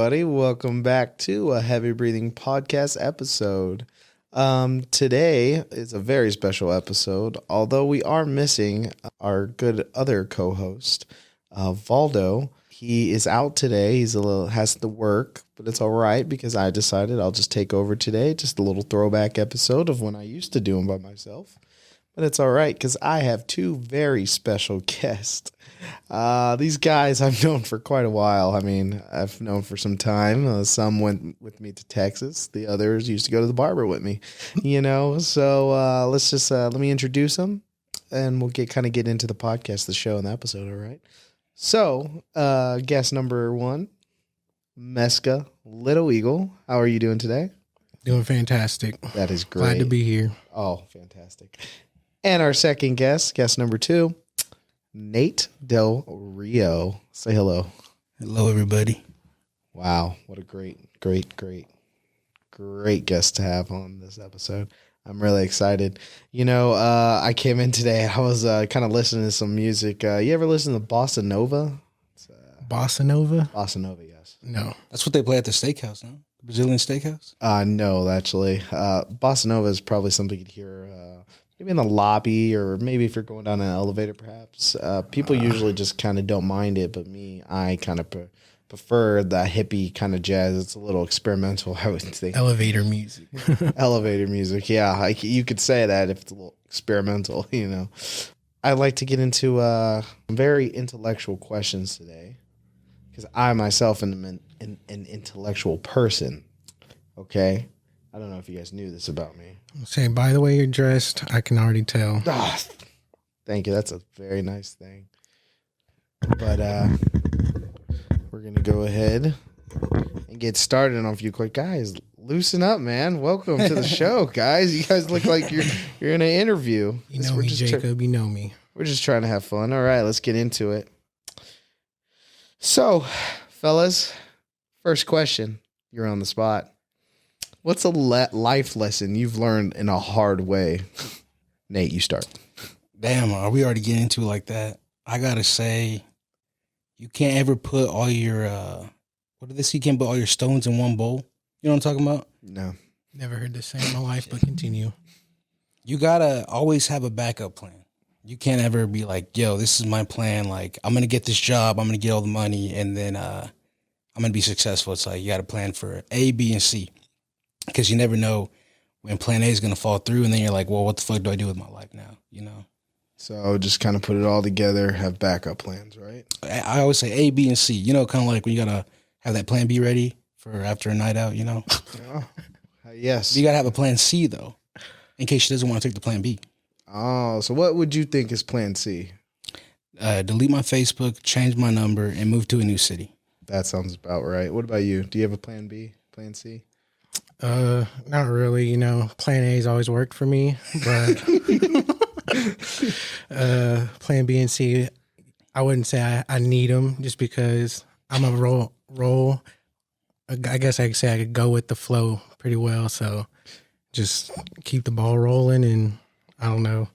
everybody. Welcome back to a Heavy Breathing Podcast episode. Today is a very special episode, although we are missing our good other co-host, Valdo. He is out today. Has to work, but it's all right because I decided I'll just take over today. Just a little throwback episode of when I used to do them by myself. But it's all right because I have two very special guests. These guys I've known for quite a while. I mean, I've known for some time. Some went with me to Texas. The others used to go to the barber with me, So let me introduce them and we'll get into the podcast, the show, and the episode. All right. So, guest number one, Mesca, Little Eagle. How are you doing today? Doing fantastic. That is great. Glad to be here. Oh, fantastic. And our second guest number two, Nate Del Rio. Say hello. Hello, everybody. Wow. What a great guest to have on this episode. I'm really excited. I came in today. I was kind of listening to some music. You ever listen to Bossa Nova? Bossa Nova? Bossa Nova, yes. No. That's what they play at the steakhouse, no? The Brazilian steakhouse? No, actually. Bossa Nova is probably something you'd hear maybe in the lobby or maybe if you're going down an elevator, perhaps. People usually just kind of don't mind it, but I kind of prefer the hippie kind of jazz. It's a little experimental, I would think. Elevator music. Elevator music, yeah. You could say that if it's a little experimental, I'd like to get into very intellectual questions today because I myself am an intellectual person, okay? I don't know if you guys knew this about me. Say, by the way you're dressed, I can already tell. Thank you. That's a very nice thing. But we're going to go ahead and get started on a few quick guys. Loosen up, man. Welcome to the show, guys. You guys look like you're in an interview. You know me, Jacob. You know me. We're just trying to have fun. All right, let's get into it. So, fellas, first question. You're on the spot. What's a life lesson you've learned in a hard way? Nate, you start. Damn, are we already getting into it like that? I gotta say, you can't ever put all your, you can't put all your stones in one bowl. You know what I'm talking about? No. Never heard this saying in my life, but continue. You gotta always have a backup plan. You can't ever be like, yo, this is my plan. Like, I'm gonna get this job, I'm gonna get all the money, and then I'm gonna be successful. It's like, you gotta plan for A, B, and C. Because you never know when plan A is going to fall through, and then you're like, well, what the fuck do I do with my life now, So just kind of put it all together, have backup plans, right? I always say A, B, and C. Kind of like when you got to have that plan B ready for after a night out, Yeah. Yes. You got to have a plan C, though, in case she doesn't want to take the plan B. Oh, so what would you think is plan C? Delete my Facebook, change my number, and move to a new city. That sounds about right. What about you? Do you have a plan B, plan C? Not really. Plan A's always worked for me, but plan B and C, I wouldn't say I need them just because I'm a roll. I guess I could say I could go with the flow pretty well. So just keep the ball rolling, and I don't know.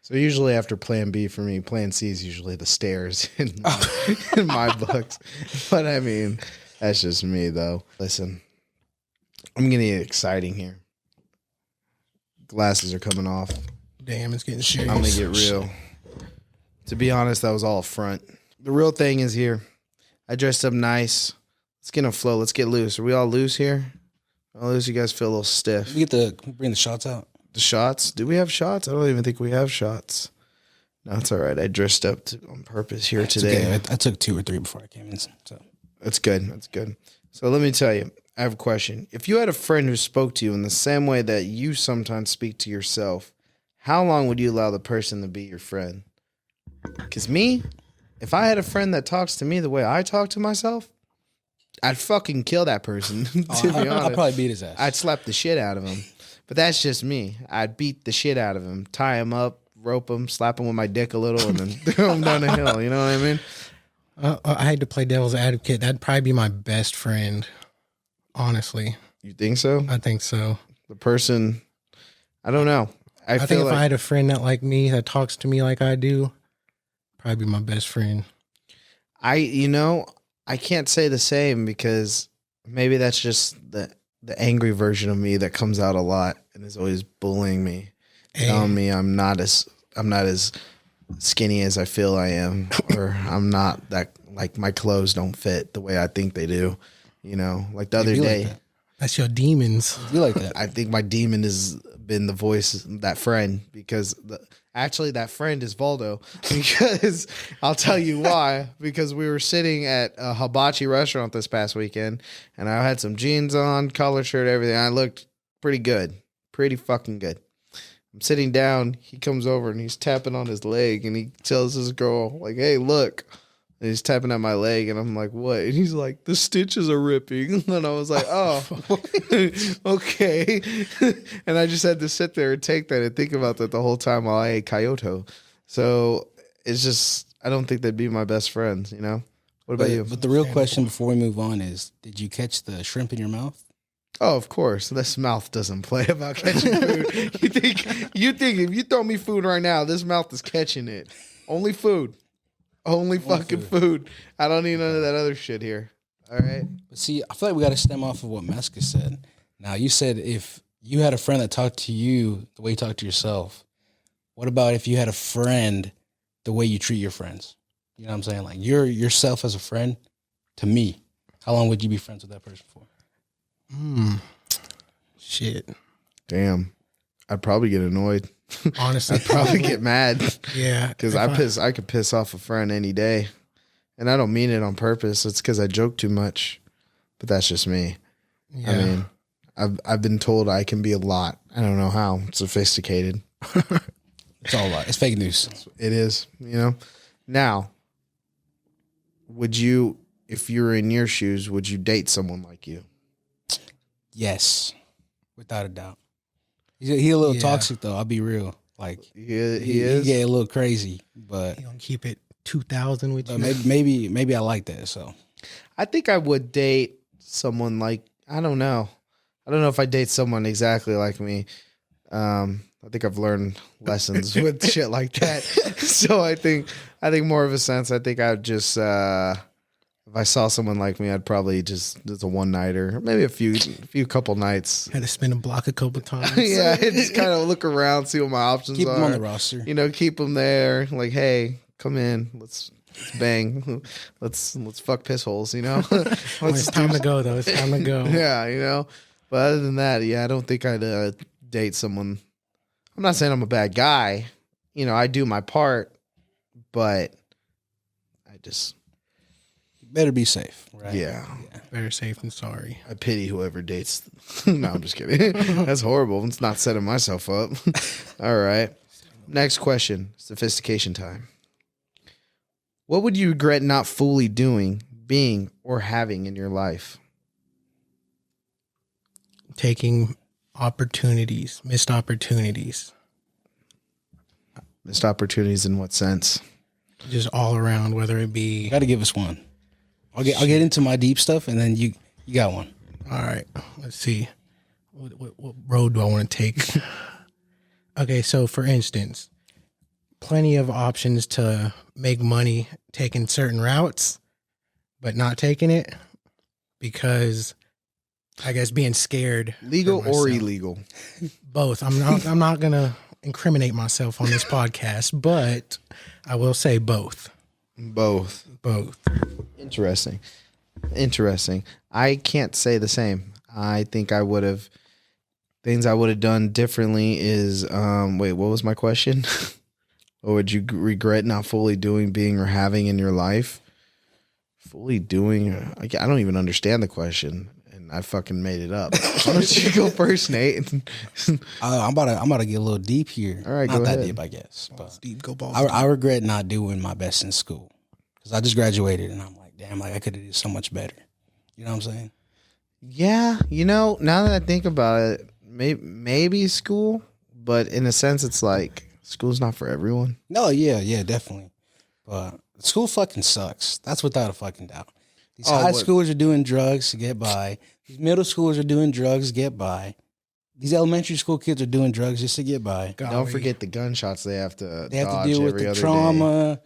So usually after plan B for me, plan C is usually the stairs in my books. But I mean, that's just me though. Listen. I'm going to get exciting here. Glasses are coming off. Damn, it's getting serious. I'm going to get real. To be honest, that was all a front. The real thing is here. I dressed up nice. Let's get in a flow. Let's get loose. Are we all loose here? All loose? You guys feel a little stiff. We bring the shots out. The shots? Do we have shots? I don't even think we have shots. No, it's all right. I dressed up on purpose here today. Okay. I took 2 or 3 before I came in. So That's good. That's good. So let me tell you. I have a question. If you had a friend who spoke to you in the same way that you sometimes speak to yourself, how long would you allow the person to be your friend? Because me, if I had a friend that talks to me the way I talk to myself, I'd fucking kill that person, to be honest. I'd probably beat his ass. I'd slap the shit out of him. But that's just me. I'd beat the shit out of him, tie him up, rope him, slap him with my dick a little, and then throw him down the hill. You know what I mean? I had to play devil's advocate. That'd probably be my best friend. Honestly. You think so? I think so. The person, I don't know. I think if I had a friend that like me, that talks to me like I do, probably be my best friend. I can't say the same because maybe that's just the angry version of me that comes out a lot and is always bullying me, telling me I'm not as skinny as I feel I am, or I'm not that, like, my clothes don't fit the way I think they do. You know, like the other day. Like that's your demons. You like that? I think my demon has been the voice, that friend, because actually that friend is Valdo, because I'll tell you why. Because we were sitting at a hibachi restaurant this past weekend, and I had some jeans on, collar shirt, everything. I looked pretty good, pretty fucking good. I'm sitting down. He comes over and he's tapping on his leg, and he tells his girl, like, "Hey, look." And he's tapping at my leg, and I'm like, "What?" And he's like, "The stitches are ripping." And I was like, "Oh, okay." And I just had to sit there and take that and think about that the whole time while I ate Kyoto. So it's just, I don't think they'd be my best friends, you know? What about you? But the real question before we move on is, did you catch the shrimp in your mouth? Oh, of course. This mouth doesn't play about catching food. You think if you throw me food right now, this mouth is catching it. Only food. Only fucking food. I don't need none of that other shit here. All right. But see, I feel like we got to stem off of what Mesca said. Now, you said if you had a friend that talked to you the way you talk to yourself, what about if you had a friend the way you treat your friends? You know what I'm saying? Like, you're yourself as a friend to me. How long would you be friends with that person for? Shit. Damn. I'd probably get annoyed. Honestly, I'd probably get mad. Yeah. Because I could piss off a friend any day. And I don't mean it on purpose. It's because I joke too much. But that's just me. Yeah. I mean, I've been told I can be a lot. I don't know how. Sophisticated. It's all a lot. It's fake news. It is, you know. Now, would you, if you were in your shoes, would you date someone like you? Yes. Without a doubt. He a little toxic, though. I'll be real. Like, He is? He get a little crazy, but You gonna keep it 2,000 with you? maybe I like that. So I think I would date someone like, I don't know. I don't know if I date someone exactly like me. I think I've learned lessons with shit like that. So I think more of a sense, I think I'd just, if I saw someone like me, I'd probably just, it's a one nighter, maybe a few couple nights. Had to spin a block a couple times. Yeah, just kind of look around, see what my options keep are. him on the roster. You know, keep them there. Like, hey, come in, let's bang, let's fuck piss holes. You know, It's time to go though. It's time to go. Yeah, you know. But other than that, yeah, I don't think I'd date someone. I'm not saying I'm a bad guy. You know, I do my part, but I just Better be safe. Right? yeah. Better safe than sorry. I pity whoever dates. No, I'm just kidding. That's horrible. It's not setting myself up. All right. Next question. Sophistication time. What would you regret not fully doing, being, or having in your life? Taking opportunities, missed opportunities, Missed opportunities in what sense? just all around. Whether it be You got to give us one. I'll get into my deep stuff, and then you got one. all right. Let's see. What road do I want to take? Okay, so for instance, plenty of options to make money taking certain routes, but not taking it because I guess being scared. Legal for or myself. illegal? Both. I'm not gonna incriminate myself on this podcast, but I will say both. Both. Both. Interesting. I can't say the same. I think I would have, things I would have done differently is, wait, what was my question? What would you regret not fully doing, being, or having in your life? Fully doing, I don't even understand the question, and I fucking made it up. Why don't you go first, Nate? I'm about to get a little deep here. All right, not go that ahead. deep, I guess. But Deep, go balls. I regret not doing my best in school because I just graduated, and I'm like, damn, like I could have did so much better. You know what I'm saying? Yeah, you know, now that I think about it, maybe school, but in a sense, it's like school's not for everyone. No, yeah, definitely. But school fucking sucks. That's without a fucking doubt. These high schoolers are doing drugs to get by. These middle schoolers are doing drugs to get by. These elementary school kids are doing drugs just to get by. Don't forget the gunshots they have to They have dodge to deal with every the other trauma.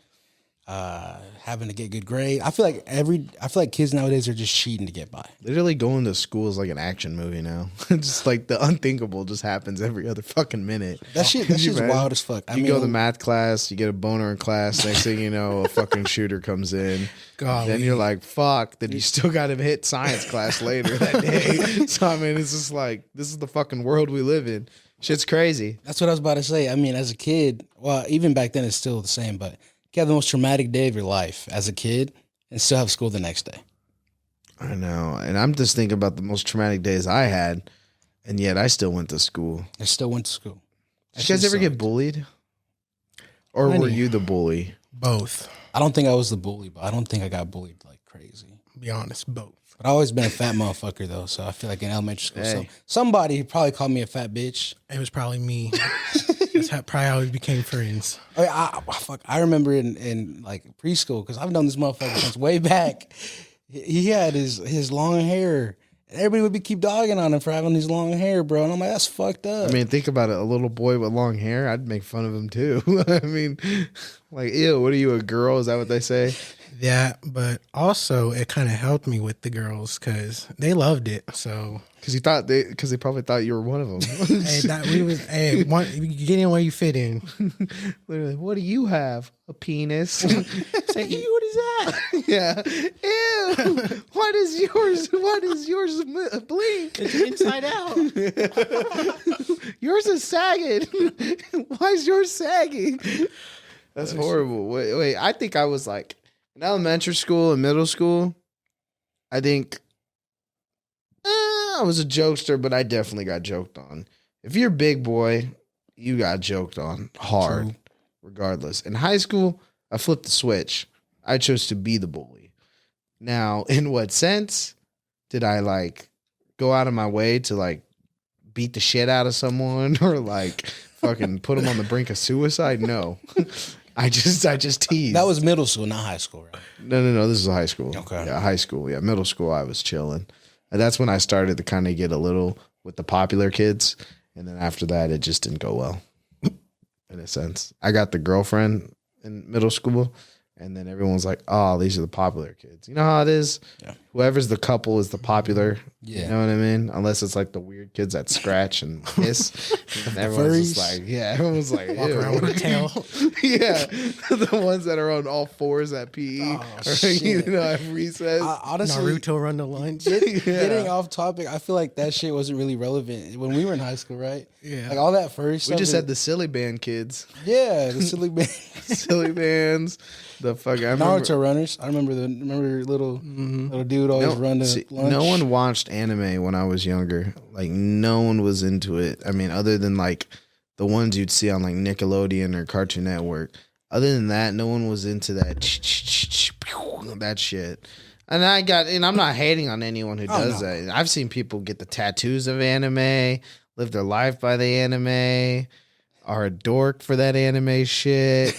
having to get good grade. I feel like kids nowadays are just cheating to get by. Literally going to school is like an action movie now. Just like the unthinkable just happens every other fucking minute. That shit's wild as fuck. You go to math class, you get a boner in class. Next thing you know, a fucking shooter comes in. Golly. Then you're like, fuck. Then you still got to hit science class later that day. So, I mean, it's just like, this is the fucking world we live in. Shit's crazy. That's what I was about to say. I mean, as a kid, well, even back then it's still the same, but you have the most traumatic day of your life as a kid and still have school the next day. I know. And I'm just thinking about the most traumatic days I had, and yet I still went to school. I still went to school. Did you guys ever get bullied? Or were you the bully? Both. I don't think I was the bully, but I don't think I got bullied like crazy. Be honest, both. But I always been a fat motherfucker though, so I feel like in elementary school, somebody probably called me a fat bitch. It was probably me. That's probably how we became friends. I remember in like preschool, because I've known this motherfucker since way back. He had his long hair. Everybody would keep dogging on him for having his long hair, bro. And I'm like, that's fucked up. I mean, think about it. A little boy with long hair, I'd make fun of him too. I mean, like, ew, what are you, a girl? Is that what they say? Yeah, but also it kind of helped me with the girls because they loved it. So because they probably thought you were one of them. You get in where you fit in. Literally, what do you have? A penis? Say, ew, what is that? Yeah. Ew. What is yours? What is yours? Blink. It's inside out. Yours is sagging. Why is yours sagging? That's horrible. Wait. I think I was like in elementary school and middle school. I think I was a jokester, but I definitely got joked on. If you're a big boy, you got joked on hard. True. Regardless. In high school, I flipped the switch. I chose to be the bully. Now, in what sense did I like go out of my way to like beat the shit out of someone or like fucking put them on the brink of suicide? No. I just teased. That was middle school, not high school, right? No. This is high school. Okay. Yeah, high school. Yeah, middle school, I was chilling. And that's when I started to kind of get a little with the popular kids. And then after that, it just didn't go well. In a sense, I got the girlfriend in middle school, and then everyone's like, "Oh, these are the popular kids." You know how it is. Yeah. Whoever's the couple is the popular. Yeah. You know what I mean? Unless it's like the weird kids that scratch and hiss. And everyone's just like, everyone's like, walk around with a tail. Yeah, the ones that are on all fours at PE. Oh, shit. You know, at recess. Honestly, Naruto run to lunch. Getting off topic, I feel like that shit wasn't really relevant when we were in high school, right? Yeah. Like all that first. We just had the silly band kids. Yeah, the silly band. Silly bands. The fuck. Naruto runners. I remember little dude always run to lunch. No one watched anime when I was younger. Like no one was into it. I mean, other than like the ones you'd see on like Nickelodeon or Cartoon Network. Other than that, no one was into that shit. And I'm not hating on anyone who does that. I've seen people get the tattoos of anime, live their life by the anime, are a dork for that anime shit,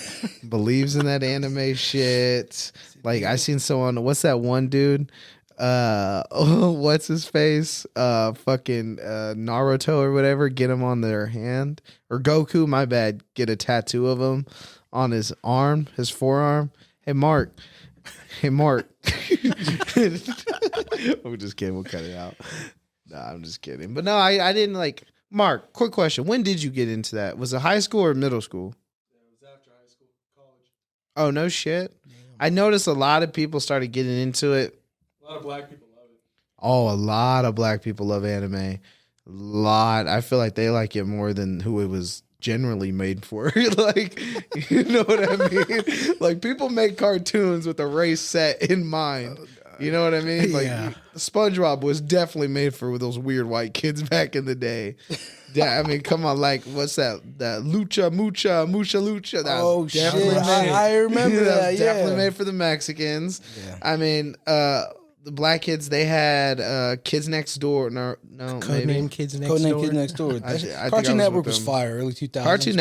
believes in that anime shit. Like I seen someone, what's that one dude? What's his face? Fucking Naruto or whatever, get him on their hand. Or Goku, my bad, get a tattoo of him on his arm, his forearm. Hey Mark. I'm just kidding, we'll cut it out. Nah, I'm just kidding. But no, I didn't like. Mark, quick question. When did you get into that? Was it high school or middle school? Yeah, it was after high school, college. Oh, no shit. Damn. I noticed a lot of people started getting into it. A lot of black people love it. Oh, a lot of black people love anime. A lot. I feel like they like it more than who it was generally made for. Like, you know what I mean? Like, people make cartoons with a race set in mind. Oh, you know what I mean? Like, SpongeBob was definitely made for those weird white kids back in the day. I mean, come on, like, what's that? That Lucha Mucha Lucha. That was definitely shit. Made. I remember that. Yeah, definitely made for the Mexicans. Yeah. I mean, the black kids, they had Kids Next Door. No, Codename Kids Next Codename Door. Kids Next Door. I Cartoon Network was fire, early 2000s. Cartoon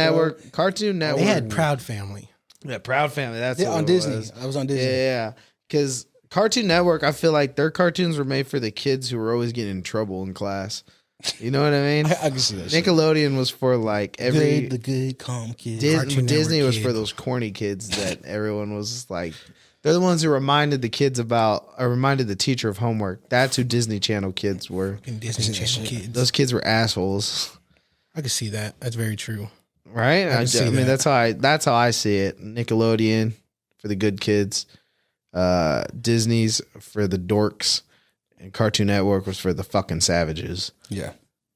Network. They had Proud Family. Yeah, Proud Family. That's what on it Disney. was. I was on Disney. Yeah, because Cartoon Network, I feel like their cartoons were made for the kids who were always getting in trouble in class. You know what I mean? I can see that. shit. Nickelodeon was for like The good, calm kids. Cartoon Disney Network was for kid. those corny kids that everyone was like. They're the ones who reminded the kids about, or reminded the teacher of homework. That's who Disney Channel kids were. Fucking Disney Channel kids. Those kids were assholes, I can see that. That's very true. right? I see mean, that. that's how I see it. Nickelodeon for the good kids, Disney's for the dorks, and Cartoon Network was for the fucking savages. Yeah.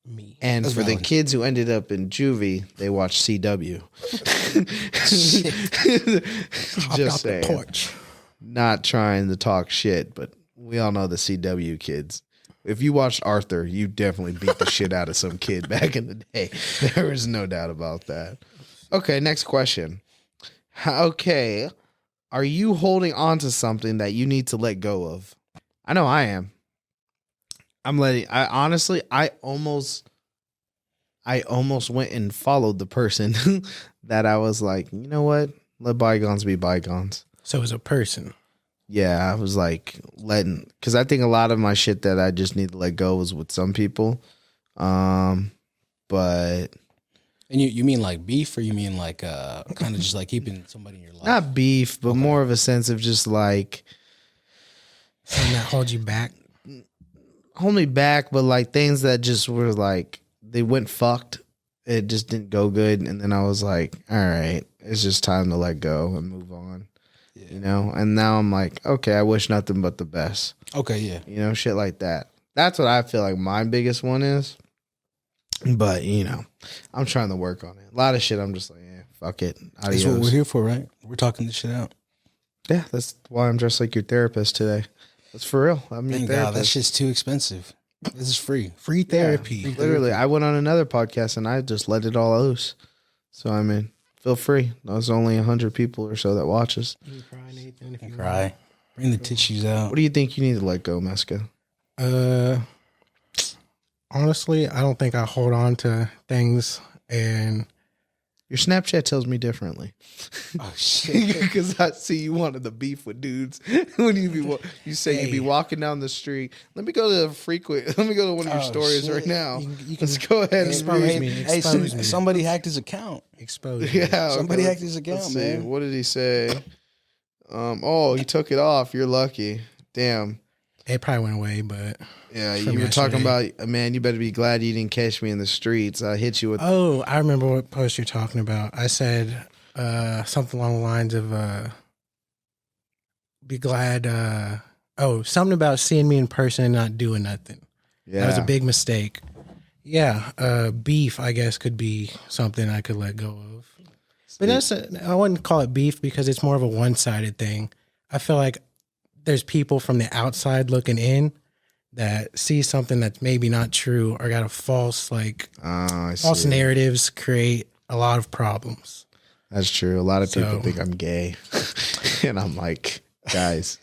Me. And That's for the valid. kids who ended up in juvie, they watched CW. Hop Just out saying. the porch. Not trying to talk shit, but we all know the CW kids. If you watched Arthur, you definitely beat the shit out of some kid back in the day. There is no doubt about that. Okay, next question. Okay, are you holding on to something that you need to let go of? I know I am. I almost went and followed the person that I was like, you know what? Let bygones be bygones. So as a person, Yeah, I was like because I think a lot of my shit that I just need to let go was with some people. But And you mean like beef, or you mean like kind of just like keeping somebody in your life? not beef, but more of a sense of just like something that holds you back. hold me back, but like things that just were like they went fucked. It just didn't go good, and then I was like, all right, it's just time to let go and move on. You know, and now I'm like, okay, I wish nothing but the best. Okay, yeah. You know, shit like that. That's what I feel like my biggest one is. But, you know, I'm trying to work on it. A lot of shit I'm just like, yeah, fuck it. That's what we're Adios. here for, right? We're talking this shit out. Yeah, that's why I'm dressed like your therapist today. That's for real. I'm your Thank God, therapist. that shit's too expensive. This is free. Free therapy. Yeah, literally, I went on another podcast and I just let it all loose. So, I mean, feel free. There's only 100 people or so that watches. You can cry, Nathan, if you Cry. Bring the tissues out. What do you think you need to let go, Mesca? want. Honestly, I don't think I hold on to things, and Your Snapchat tells me differently. Oh shit. Because I see you wanted the beef with dudes when you say you be walking down the street. Let me go to Let me go to one of your Oh, stories shit. right now. You can Let's go ahead and expose read. me. Hey, Expose me. somebody hacked his account. Expose me. Yeah, Somebody okay, hacked his account, let's see. man. What did he say? Oh, he took it off. You're lucky. Damn. It probably went away, but Yeah, From you were talking yesterday. about, man, you better be glad you didn't catch me in the streets. I hit you with. oh, I remember what post you're talking about. I said something along the lines of be glad. Something about seeing me in person and not doing nothing. Yeah. That was a big mistake. Yeah, beef, I guess, could be something I could let go of. But I wouldn't call it beef because it's more of a one-sided thing. I feel like there's people from the outside looking in that see something that's maybe not true or got a false, I see. false narratives create a lot of problems. That's true. A lot of people So- think I'm gay. And I'm like, guys,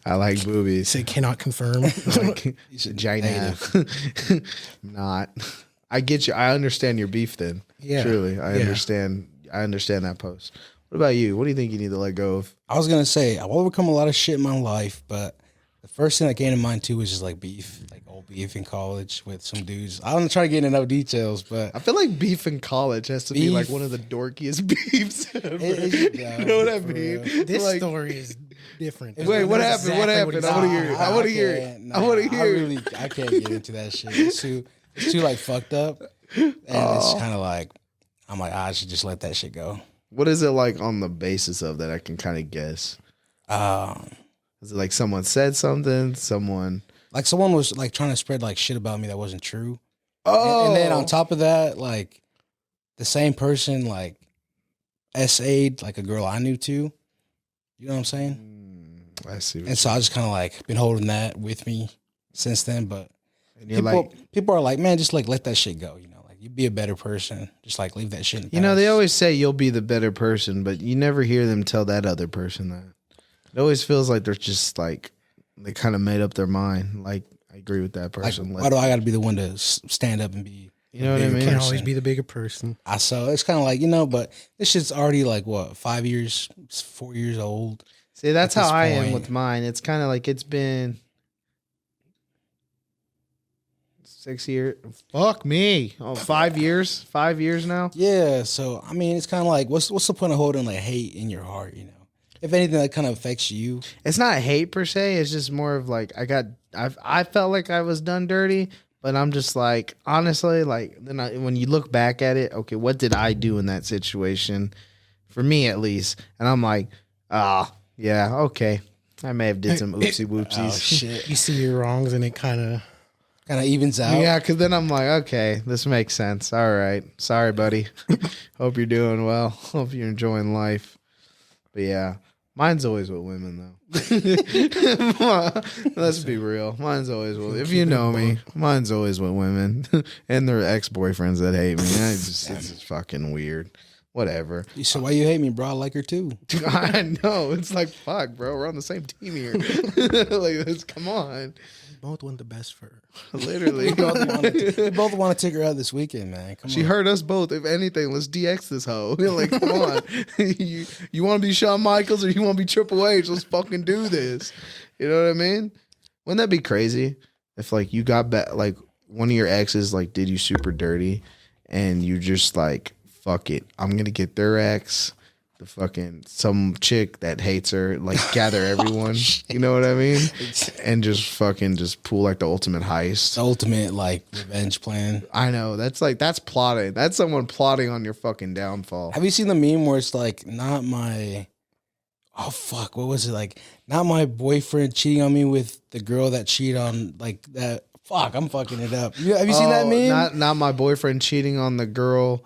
I like boobies. Say cannot confirm. Like, vagina. Not. I get you. I understand your beef then. Yeah. Truly. I Yeah. understand. I understand that post. What about you? What do you think you need to let go of? I was gonna say I've overcome a lot of shit in my life, but the first thing that came to mind too was just like beef, like old beef in college with some dudes. I don't try to get into no details, but I feel like beef in college has to be Beef. like one of the dorkiest beefs ever. Yeah, You know what I for mean? real. This Like, story is different. wait, what That's happened? What exactly happened? he's I wanna talking hear it. about. I wanna hear it. I wanna hear it. I can't get into that shit. It's too like fucked up, and it's kind of like I'm like I should just let that shit go. What is it like on the basis of that? I can kind of guess. Is it like someone said something? Someone. Like someone was like trying to spread like shit about me that wasn't true. Oh, And then on top of that, like the same person like SA'd like a girl I knew too. You know what I'm saying? I see. What And so I just kind of like been holding that with me since then. But and you're people are like, man, just like let that shit go. You know, like you be a better person. Just like leave that shit in the you know, they past. always say you'll be the better person, but you never hear them tell that other person that. It always feels like they're just like they kind of made up their mind. Like I agree with that like, person. why do I got to be the one to stand up and be? You know what I bigger mean? Can't person? always be the bigger person. So it's kind of like, you know, but this shit's already like what 5 years, 4 years old. See, that's At how this I am point. with mine. It's kind of like it's been 6 years. Fuck me. Oh, 5 years. 5 years now. Yeah, so I mean, it's kind of like, what's the point of holding like hate in your heart? You know, if anything, that kind of affects you. It's not hate per se. It's just more of like I felt like I was done dirty, but I'm just like honestly like when you look back at it, okay, what did I do in that situation? For me at least, and I'm like, yeah, okay, I may have did some oopsie whoopsies. Oh shit! You see your wrongs and it kind of Evens out. Yeah, because then I'm like, okay, this makes sense. All right, sorry, buddy. Hope you're doing well. Hope you're enjoying life. But yeah. Mine's always with women, though. Let's be real. Mine's always with, if you know me, mine's always with women and their ex-boyfriends that hate me. It's just fucking weird. Whatever. So why you hate me, bro? I like her too. I know. It's like, fuck, bro. We're on the same team here. Like, come on. both want the best for her. Literally. We both want to take her out this weekend, man. Come She on. heard us both. If anything, let's DX this hoe. Like, come on. You want to be Shawn Michaels or you want to be Triple H? Let's fucking do this. You know what I mean? Wouldn't that be crazy if like you got back, like one of your exes like did you super dirty, and you just like, fuck it, I'm gonna get their ex, the fucking some chick that hates her, like gather everyone, you know what I mean, and just fucking just pull like the ultimate heist, The ultimate like revenge plan. I know that's plotting. That's someone plotting on your fucking downfall. Have you seen the meme where it's like, not my, oh fuck, what was it, like, not my boyfriend cheating on me with the girl that cheated on, like, that, fuck, I'm fucking it up. Have you seen that meme? Not my boyfriend cheating on the girl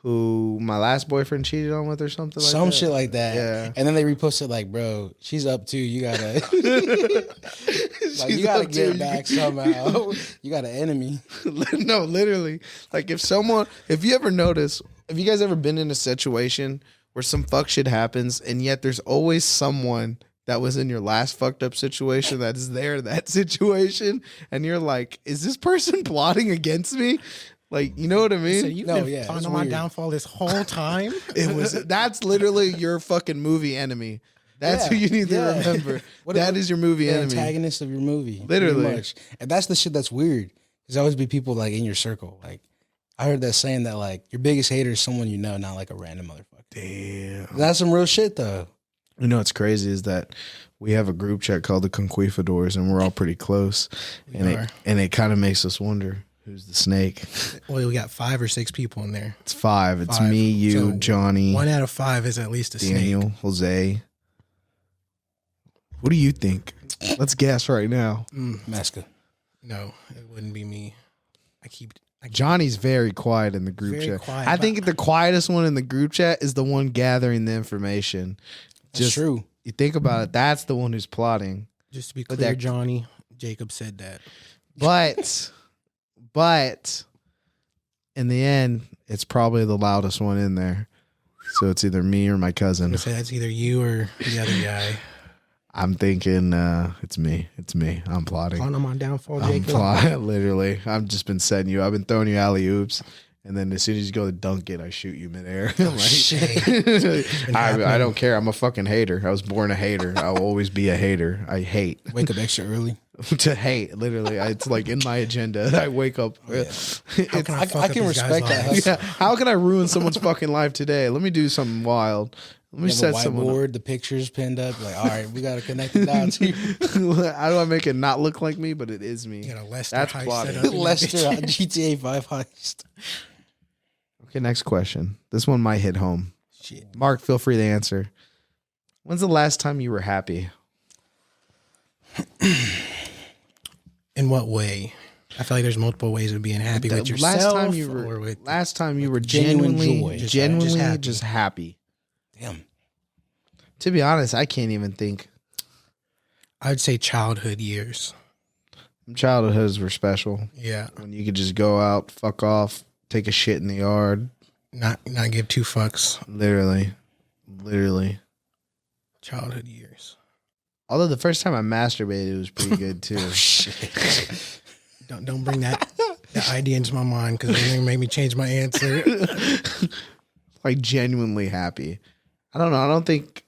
who my last boyfriend cheated on with or something like that. Some shit like that. Yeah. And then they reposted like, bro, she's up too. You gotta, like, you gotta get it back somehow. You got an enemy. No, literally. Like if you ever notice, have you guys ever been in a situation where some fuck shit happens and yet there's always someone that was in your last fucked up situation that is there in that situation, and you're like, is this person plotting against me? Like, you know what I mean? So you've been plotting on my downfall this whole time? That's literally your fucking movie enemy. That's who you need to remember. That is your movie the enemy. antagonist of your movie. Literally. Pretty much. And that's the shit that's weird. There's always be people like in your circle. Like, I heard that saying that like your biggest hater is someone you know, not like a random motherfucker. Damn. That's some real shit though. You know what's crazy is that we have a group chat called the Conquistadors, and we're all pretty close. And it kind of makes us wonder, who's the snake? Well, we got 5 or 6 people in there. It's 5. It's 5. me, you, So Johnny, 1 out of 5 is at least a Daniel, snake. Jose. What do you think? Let's guess right now. Mesca. No, it wouldn't be me. Johnny's very quiet in the group Very chat. quiet, I but- think the quietest one in the group chat is the one gathering the information. That's true. You think about it, that's the one who's plotting. Just to be But clear, that- Johnny, Jacob said that. But in the end, it's probably the loudest one in there. So it's either me or my cousin. I say that's either you or the other guy. I'm thinking it's me. It's me. I'm plotting. Plotting on my downfall, I'm Jacob. plotting. Literally. I've just been setting you. I've been throwing you alley oops. And then as soon as you go to dunk it, I shoot you midair. I'm like, I don't care. I'm a fucking hater. I was born a hater. I'll always be a hater. I hate. Wake up extra early. To hate, literally. It's like in my agenda. I wake up. How can I, fuck I up can these guys' respect that. lives? Yeah. How can I ruin someone's fucking life today? Let me do something wild. Let me You have set a someone up. whiteboard, the pictures pinned up. Like, all right, we got to connect the dots here. How do I make it not look like me, but it is me? You got a Lester That's heist plotting. set up in that Lester bitch. GTA 5 heist. Okay, next question. This one might hit home. Shit. Mark, feel free to answer. When's the last time you were happy? In what way? I feel like there's multiple ways of being happy with yourself. Last time you were genuine genuinely, joy. genuinely Just happy. happy. Damn. To be honest, I can't even think. I'd say childhood years. Childhoods were special. Yeah. When you could just go out, fuck off, take a shit in the yard. Not give 2 fucks. Literally. Childhood years. Although the first time I masturbated, it was pretty good too. Shit. Don't bring that idea into my mind because it's gonna make me change my answer. Like genuinely happy. I don't know. I don't think.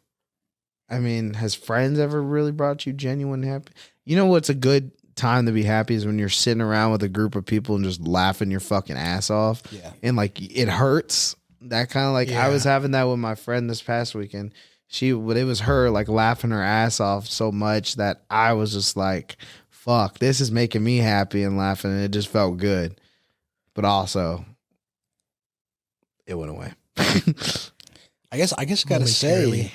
I mean, has Friends ever really brought you genuine happy? You know what's a good time to be happy is when you're sitting around with a group of people and just laughing your fucking ass off. Yeah. And like it hurts. That kind of like I was having that with my friend this past weekend. It was her like laughing her ass off so much that I was just like, fuck, this is making me happy and laughing, and it just felt good. But also it went away. I guess I gotta say,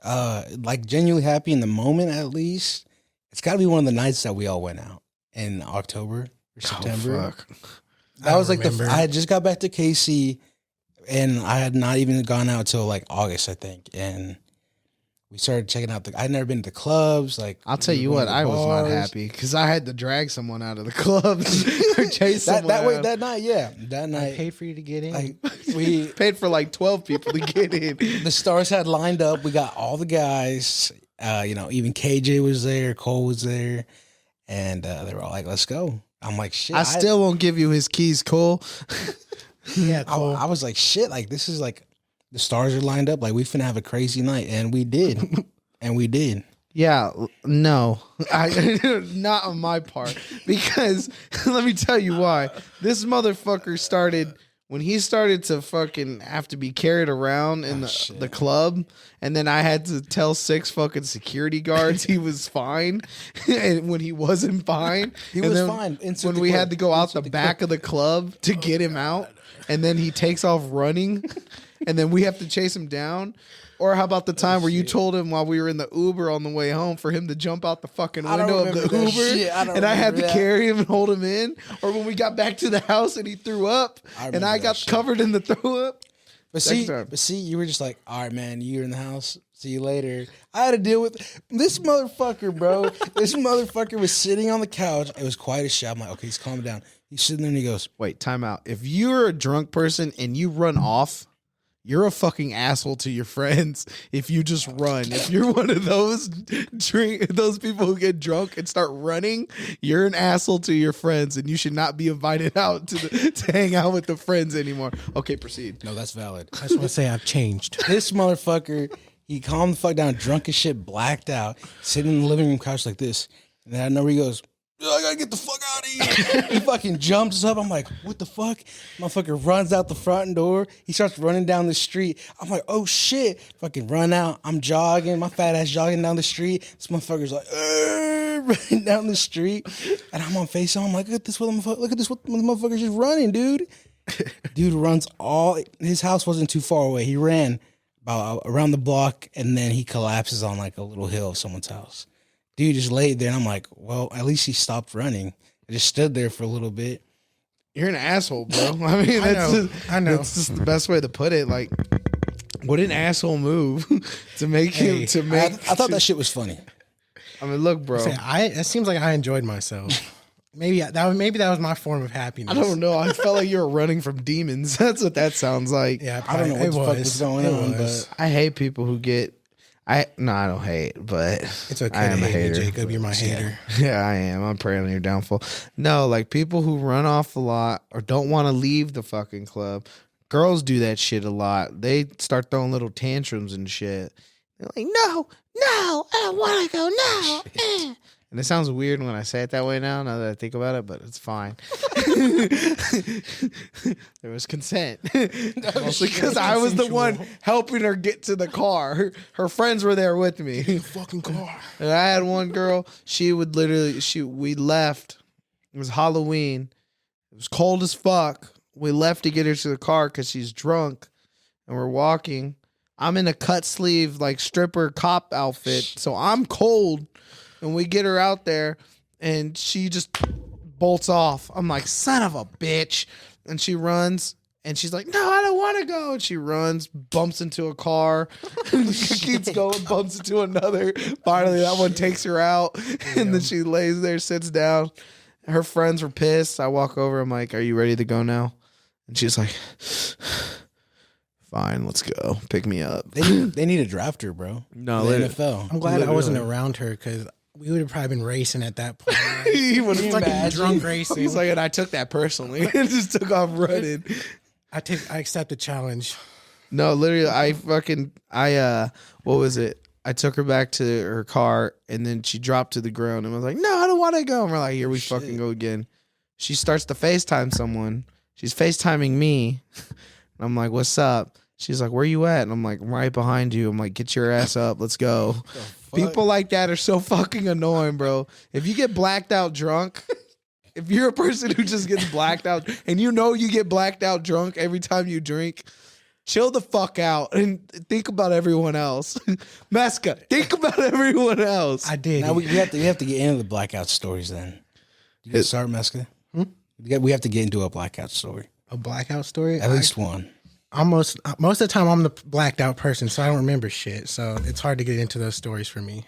like genuinely happy in the moment at least. It's gotta be one of the nights that we all went out in October or September. Oh, fuck. That was like I had just got back to KC and I had not even gone out till like August, I think. And we started checking out I'd never been to clubs. Like I'll tell you what, I was not happy because I had to drag someone out of the club or chase someone out. That night, yeah. That night. I paid for you to get in. Like we paid for like 12 people to get in. The stars had lined up. We got all the guys. Even KJ was there, Cole was there, and they were all like, "Let's go." I'm like, "Shit." I still won't give you his keys, Cole. Yeah, Cole. I was like, "Shit!" Like this is like the stars are lined up. Like we finna have a crazy night, and we did, and we did. Yeah, no, not on my part, because let me tell you why. This motherfucker started when he started to fucking have to be carried around in the club, and then I had to tell 6 fucking security guards he was fine, and when he wasn't fine, He was fine. Insert When the we clip. had to go out the Insert the back of the club to get him out, and then he takes off running, and then we have to chase him down. Or how about the time where you told him while we were in the Uber on the way home for him to jump out the fucking window of the Uber, and I had to carry him and hold him in? Or when we got back to the house and he threw up, and I got covered in the throw up. But see, you were just like, all right, man, you're in the house. See you later. I had to deal with this motherfucker, bro. This motherfucker was sitting on the couch. It was quiet as shit. I'm like, okay, he's calm down. He's sitting there and he goes, Wait, time out. If you're a drunk person and you run off, you're a fucking asshole to your friends if you just run. If you're one of those people who get drunk and start running, you're an asshole to your friends, and you should not be invited out to hang out with the friends anymore. Okay, proceed. no, that's valid. I just want to say I've changed. This motherfucker, he calmed the fuck down, drunk as shit, blacked out, sitting in the living room couch like this. And then I know where he goes, I gotta get the fuck out of here. He fucking jumps up. I'm like, what the fuck? Motherfucker runs out the front door. He starts running down the street. I'm like, oh shit. Fucking run out. I'm jogging. My fat ass jogging down the street. This motherfucker's like, running down the street. And I'm on FaceTime. I'm like, look at this motherfucker's just running, dude. Dude runs his house wasn't too far away. He ran about around the block and then he collapses on like a little hill of someone's house. Dude just laid there, and I'm like, well, at least he stopped running. I just stood there for a little bit. You're an asshole, bro. I mean, I know. That's just the best way to put it. Like, what an asshole move to make him to make. I thought that shit was funny. I mean, look, bro. It seems like I enjoyed myself. Maybe that was my form of happiness. I don't know. I felt like you were running from demons. That's what that sounds like. Yeah, I don't know what the fuck was going on, but I hate people who get. I don't hate, but it's okay. I am to a hate hater. me, Jacob. You're my hater. Yeah, I am. I'm praying on your downfall. No, like people who run off a lot or don't want to leave the fucking club. Girls do that shit a lot. They start throwing little tantrums and shit. They're like, no, I don't want to go. No. And it sounds weird when I say it that way now that I think about it, but it's fine. There was consent. Mostly because I was the one helping her get to the car. Her friends were there with me. Fucking car. And I had one girl, we left. It was Halloween. It was cold as fuck. We left to get her to the car because she's drunk. And we're walking. I'm in a cut sleeve, like stripper cop outfit. So I'm cold. And we get her out there, and she just bolts off. I'm like, son of a bitch. And she runs, and she's like, no, I don't want to go. And she runs, bumps into a car, keeps going, bumps into another. Finally, that one takes her out, and then she lays there, sits down. Her friends were pissed. I walk over. I'm like, are you ready to go now? And she's like, fine, let's go. Pick me up. They need a drafter, bro. No, the NFL. I'm glad I wasn't around her because we would have probably been racing at that point. He would have Fucking drunk racing. He's like, and I took that personally. It just took off running. I accept the challenge. No, literally, what was it? I took her back to her car, and then she dropped to the ground and was like, no, I don't want to go. And we're like, here we fucking go again. She starts to FaceTime someone. She's FaceTiming me. And I'm like, what's up? She's like, where you at? And I'm like, I'm right behind you. I'm like, get your ass up. Let's go. People like that are so fucking annoying, bro. If you get blacked out drunk, if you're a person who just gets blacked out and you know you get blacked out drunk every time you drink, chill the fuck out and think about everyone else. Mesca, think about everyone else. I did. Now we have to get into the blackout stories then. You can start, Mesca. We have to get into a blackout story. A blackout story? At least one. Most of the time, I'm the blacked out person, so I don't remember shit. So it's hard to get into those stories for me.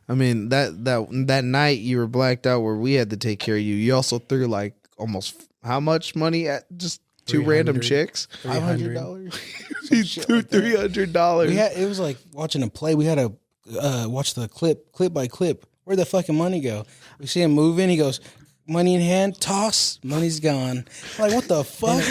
I mean, that night you were blacked out where we had to take care of you. You also threw like almost how much money at just two random chicks? $500. He threw $300. It was like watching a play. We had to watch the clip by clip. Where'd the fucking money go? We see him moving. He goes, money in hand, toss, money's gone. I'm like, what the fuck?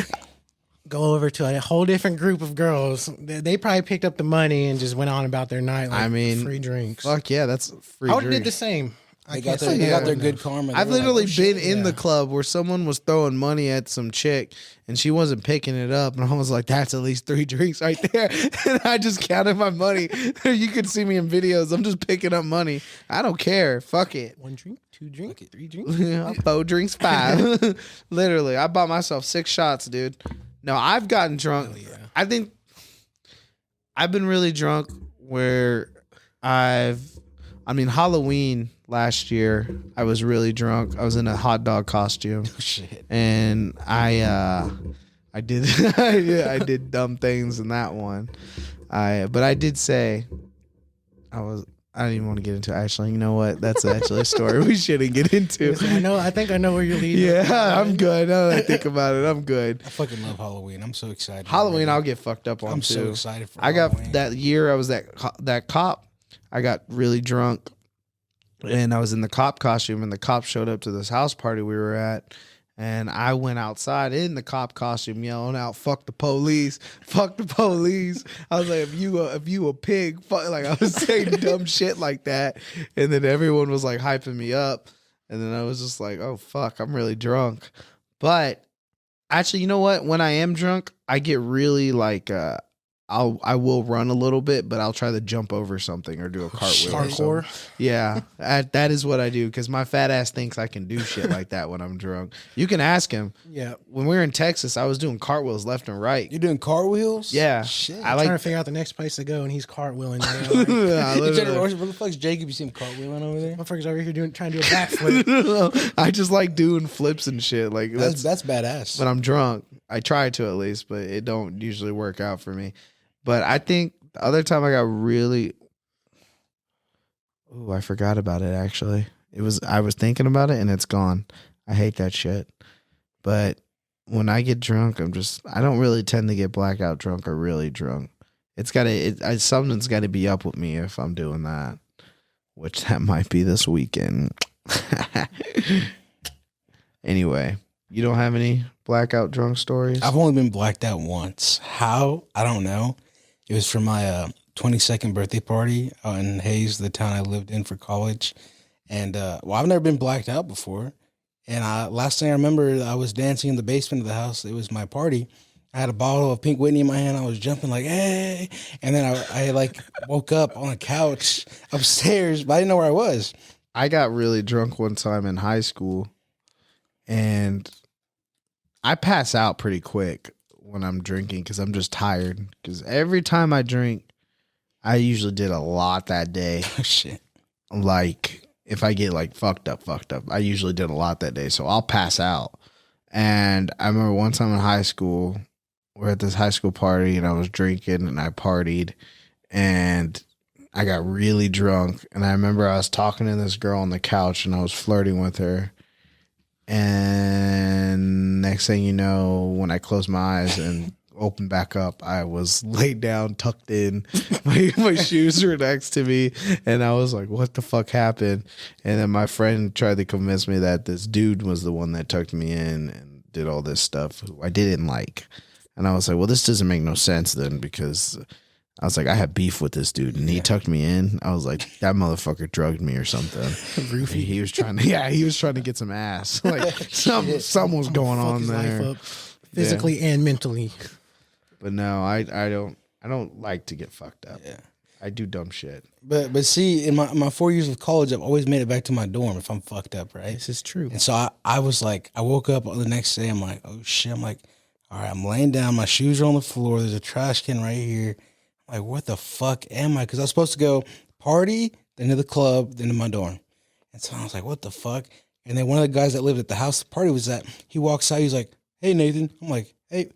Go over to a whole different group of girls. They probably picked up the money and just went on about their night. Like, I mean, free drinks. Fuck yeah, that's free. I would have did the same. They got their good karma. I've literally been in the club where someone was throwing money at some chick and she wasn't picking it up, and I was like, "That's at least 3 drinks right there." And I just counted my money. You can see me in videos. I'm just picking up money. I don't care. Fuck it. 1 drink, 2 drinks, 3 drinks, 4 drinks, 5. Literally, I bought myself 6 shots, dude. No, I've gotten drunk. I think I've been really drunk where Halloween last year, I was really drunk. I was in a hot dog costume. Oh, shit. And I did I did dumb things in that one. But I did say I don't even want to get into it. Actually, you know what? That's actually a story we shouldn't get into. I think I know where you're leading. Yeah, I'm good. Now that I think about it, I'm good. I fucking love Halloween. I'm so excited. Halloween, I'll get fucked up on I'm too. so excited for I Halloween. got that year I was that cop. I got really drunk and I was in the cop costume, and the cop showed up to this house party we were at. And I went outside in the cop costume yelling out, "Fuck the police, fuck the police." I was like, if you a pig, fuck, like I was saying dumb shit like that. And then everyone was like hyping me up. And then I was just like, oh fuck, I'm really drunk. But actually, you know what? When I am drunk, I get really like I will run a little bit, but I'll try to jump over something or do a cartwheel. Hardcore. Yeah, that is what I do because my fat ass thinks I can do shit like that when I'm drunk. You can ask him. Yeah. When we were in Texas, I was doing cartwheels left and right. You're doing cartwheels? Yeah. Shit. I I'm like trying to figure out the next place to go, and he's cartwheeling. Yeah, What literally. the fuck's Jacob? You see him cartwheeling over there? Motherfuckers over here trying to do a backflip. I just like doing flips and shit. Like That's badass. when I'm drunk. I try to at least, but it don't usually work out for me. But I think the other time I got really, I forgot about it actually. I was thinking about it and it's gone. I hate that shit. But when I get drunk, I don't really tend to get blackout drunk or really drunk. Something's got to be up with me if I'm doing that, which that might be this weekend. Anyway, you don't have any blackout drunk stories? I've only been blacked out once. How? I don't know. It was for my 22nd birthday party out in Hayes, the town I lived in for college. And, I've never been blacked out before. And last thing I remember, I was dancing in the basement of the house. It was my party. I had a bottle of Pink Whitney in my hand. I was jumping like, hey. And then I like woke up on a couch upstairs, but I didn't know where I was. I got really drunk one time in high school. And I pass out pretty quick when I'm drinking because I'm just tired. Because every time I drink, I usually did a lot that day. Oh, shit. Like, if I get like fucked up, I usually did a lot that day. So I'll pass out. And I remember one time in high school, we're at this high school party and I was drinking and I partied and I got really drunk. And I remember I was talking to this girl on the couch and I was flirting with her. And next thing you know, when I closed my eyes and opened back up, I was laid down, tucked in. My shoes were next to me. And I was like, what the fuck happened? And then my friend tried to convince me that this dude was the one that tucked me in and did all this stuff who I didn't like. And I was like, well, this doesn't make no sense then because I was like, I had beef with this dude, and he tucked me in. I was like, that motherfucker drugged me or something. Roofie. He was trying to get some ass. Like something was going Fuck on his there. life up, physically and mentally. But no, I don't like to get fucked up. Yeah. I do dumb shit. But see, in my 4 years of college, I've always made it back to my dorm if I'm fucked up, right? This is true. And so I was like, I woke up the next day, I'm like, oh shit. I'm like, all right, I'm laying down, my shoes are on the floor, there's a trash can right here. I'm like, what the fuck am I? Because I was supposed to go party, then to the club, then to my dorm. And so I was like, what the fuck? And then one of the guys that lived at the house the party was at, he walks out, he's like, hey, Nathan. I'm like, hey,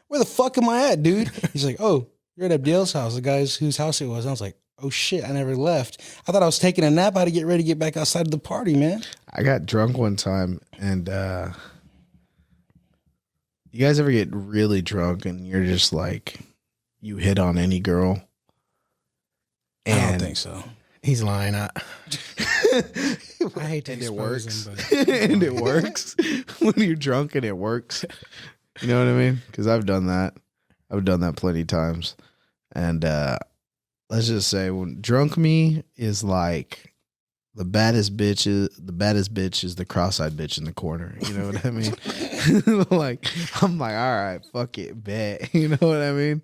where the fuck am I at, dude? He's like, oh, you're at Abdel's house, the guy's whose house it was. And I was like, oh shit, I never left. I thought I was taking a nap. I had to get ready to get back outside of the party, man. I got drunk one time, and you guys ever get really drunk and you're just like, you hit on any girl? I don't think so. He's lying. I hate to And it expose works. him, but And it works when you're drunk and it works. You know what I mean? Because I've done that. I've done that plenty of times. And let's just say when drunk me is like the baddest bitch is the cross-eyed bitch in the corner. You know what I mean? Like, I'm like, all right, fuck it, bet. You know what I mean?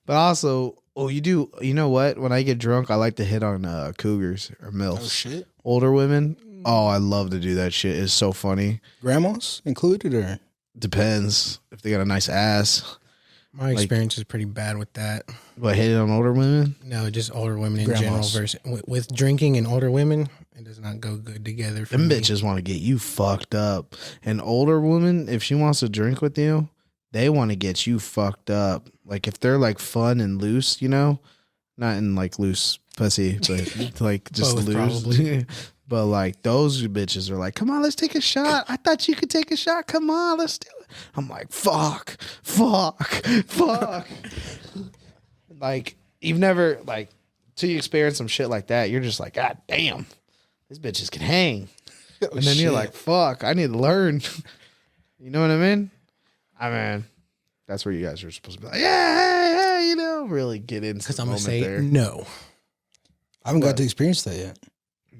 But also, you know what? When I get drunk, I like to hit on cougars or MILFs. Oh shit. Older women. Oh, I love to do that shit. It's so funny. Grandmas included or? Depends if they got a nice ass. my experience is pretty bad with that. But hitting on older women? No, just older women in Grandmas. general. Versus with drinking and older women, it does not go good together. For Them me. bitches want to get you fucked up. An older woman, if she wants to drink with you, they want to get you fucked up. Like if they're like fun and loose, you know, not in like loose pussy, but like just Both, loose. probably. But like those bitches are like, come on, let's take a shot. I thought you could take a shot. Come on, let's do it. I'm like, fuck. Like you've never like till you experience some shit like that, you're just like, God damn, these bitches can hang. And then you're like, fuck, I need to learn. You know what I mean? I mean, that's where you guys are supposed to be like, yeah, hey, you know, really get into Because the I'm going to moment say there. no. I haven't got to experience that yet.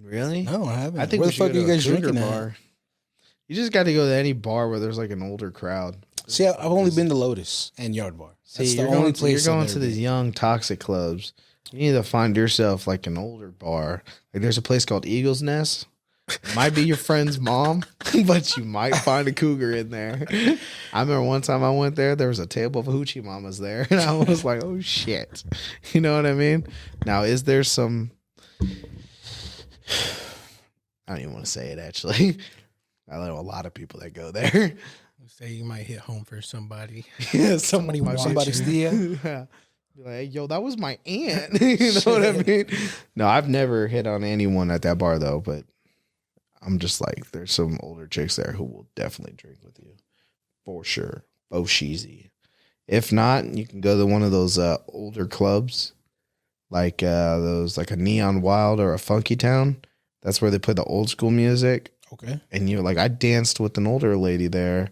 Really? No, I haven't. I think Where we the fuck should are go you to a guys cougar drinking at? bar. You just got to go to any bar where there's like an older crowd. See, I've only been to Lotus and Yard Bar. That's See, the you're only going place you're I've going ever to these been. young toxic clubs. You need to find yourself like an older bar. Like there's a place called Eagle's Nest. It might be your friend's mom, but you might find a cougar in there. I remember one time I went there was a table of hoochie mamas there, and I was like, oh shit. You know what I mean? Now, is there some I don't even want to say it actually. I know a lot of people that go there. Say you might hit home for somebody. Yeah, somebody might Somebody's be Thea. yeah. Be like, hey, yo, that was my aunt. You know what I mean? No, I've never hit on anyone at that bar though, but I'm just like, there's some older chicks there who will definitely drink with you. For sure. Both cheesy. If not, you can go to one of those older clubs, like those like a Neon Wild or a Funky Town. That's where they play the old school music. Okay. And you're like, I danced with an older lady there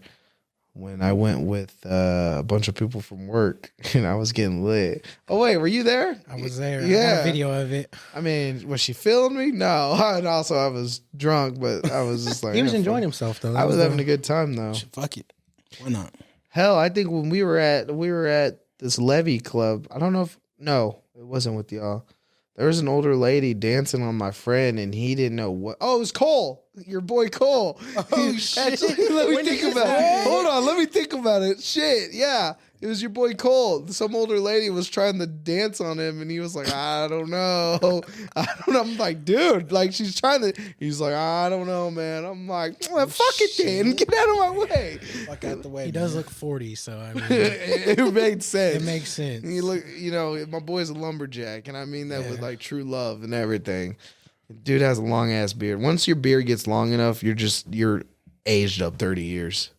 when I went with a bunch of people from work, and I was getting lit. Oh wait, were you there? I was there. Yeah. I got a video of it. I mean, was she feeling me? No. And also, I was drunk, but I was just like, He was yeah, enjoying fuck. himself though. I was having a good time though. Fuck it. Why not? Hell, I think when we were at this Levy club. I don't know if it wasn't with y'all. There was an older lady dancing on my friend, and he didn't know what. Oh, it was Cole, your boy Cole. Oh, shit. Actually, let me When think did about this it. happen? Hold on, let me think about it. Shit, yeah, it was your boy Cole. Some older lady was trying to dance on him, and he was like, I don't know. I'm like, dude, like she's trying to. He's like, I don't know, man. I'm like, well, fuck it, then. Get out of my way. Fuck out the way. He does look 40, so I mean, It made sense. it makes sense. You look, you know, my boy's a lumberjack, and I mean that with like true love and everything. Dude has a long ass beard. Once your beard gets long enough, you're aged up 30 years.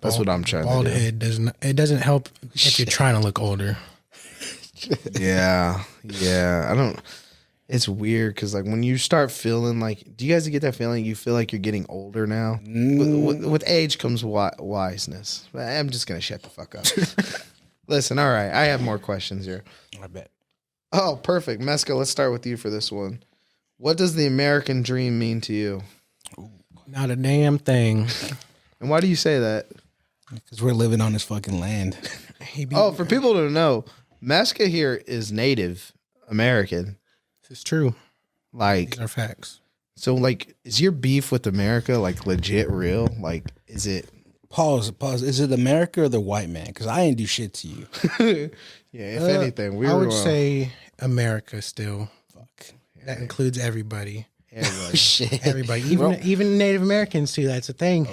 That's what I'm trying Bald to do. head doesn't. It doesn't help if you're trying to look older. Yeah, I don't. It's weird because like when you start feeling like, do you guys get that feeling? You feel like you're getting older now. With age comes wiseness. I'm just gonna shut the fuck up. Listen, all right, I have more questions here. I bet. Oh, perfect. Mesca, let's start with you for this one. What does the American dream mean to you? Not a damn thing. And why do you say that? Because we're living on this fucking land. Oh, for people to know, Mesca here is Native American. This is true. Like, These are facts. so like, is your beef with America like legit real? Like, is it? Pause. Is it America or the white man? Because I didn't do shit to you. Yeah, if anything, we I were would say America still. Fuck. That includes everybody. everybody. Shit. Everybody. Even Native Americans too. That's a thing.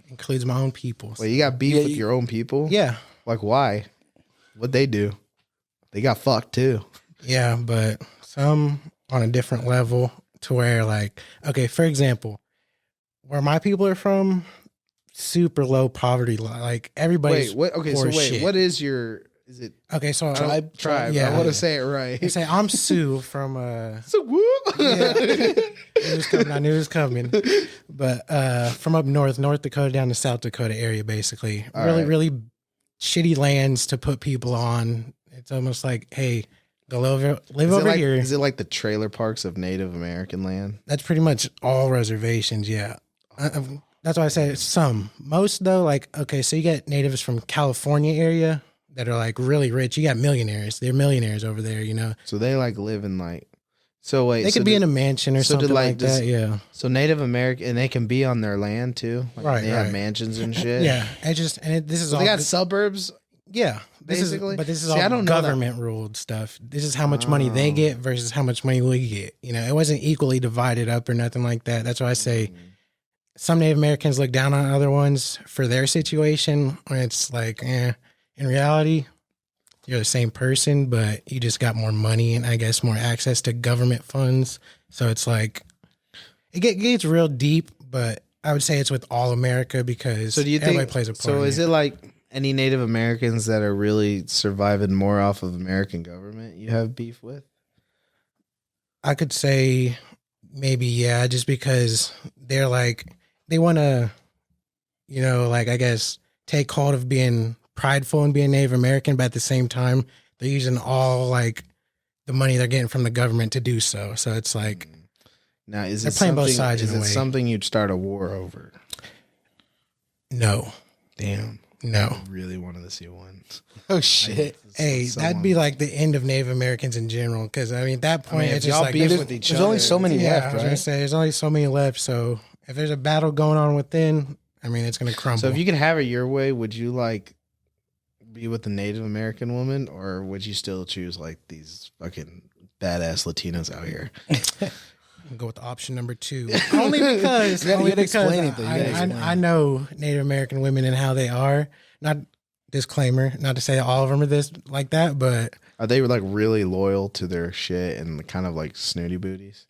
Includes my own people. Wait, you got beef with your own people? Yeah. Like, why? What'd they do? They got fucked too. Yeah, but some on a different level to where, like, okay, for example, where my people are from, super low poverty. Like, everybody's Wait, what? Okay, so poor wait, shit. what is your? Is it Okay, so tribe? Yeah. I want to say it right. I say I'm Sue from So whoop. I knew it was coming. But from up North Dakota down to South Dakota area, basically. All Really, right. really shitty lands to put people on. It's almost like, hey, go live over like, here. Is it like the trailer parks of Native American land? That's pretty much all reservations, yeah. That's why I said some. Most, though, like, okay, so you get natives from California area that are, like, really rich. You got millionaires. They're millionaires over there, you know. So they like live in like. So wait, They so could be do- in a mansion or so do, something like, like does- that, yeah. So Native American, and they can be on their land too. Like, Right, They have right. mansions and shit. Yeah, this is So all they got suburbs. yeah, basically? This is See, I all don't know that. government ruled stuff. This is how much money they Oh. get versus how much money we get. You know, it wasn't equally divided up or nothing like that. That's why I say some Native Americans look down on other ones for their situation. When it's like, in reality, you're the same person, but you just got more money and I guess more access to government funds. So it's like it gets real deep, but I would say it's with all America because So do you everybody think? plays a part. So in is it like any Native Americans that are really surviving more off of American government you have beef with? I could say maybe, yeah, just because they're like, they want to, you know, like, I guess, take hold of being prideful and being Native American, but at the same time, they're using all, like, the money they're getting from the government to do so. So it's like, Now, is They're it playing both something? sides Is in a it way. something you'd start a war over? no, Damn, no. I really wanted to see one. Oh shit. Hey, that'd be like the end of Native Americans in general. Because, I mean, at that point, if it's just y'all like, beef there's- with each There's other, only so many yeah, I left, was gonna right? say, there's only so many left. So if there's a battle going on within, I mean, it's going to crumble. So if you could have it your way, would you like be with the Native American woman, or would you still choose like these fucking badass Latinas out here? Go with the option number 2. Only because, You gotta only explain because it, though. You gotta explain I know Native American women and how they are. Not disclaimer, not to say all of them are this like that, but Are they like really loyal to their shit and kind of like snooty booties?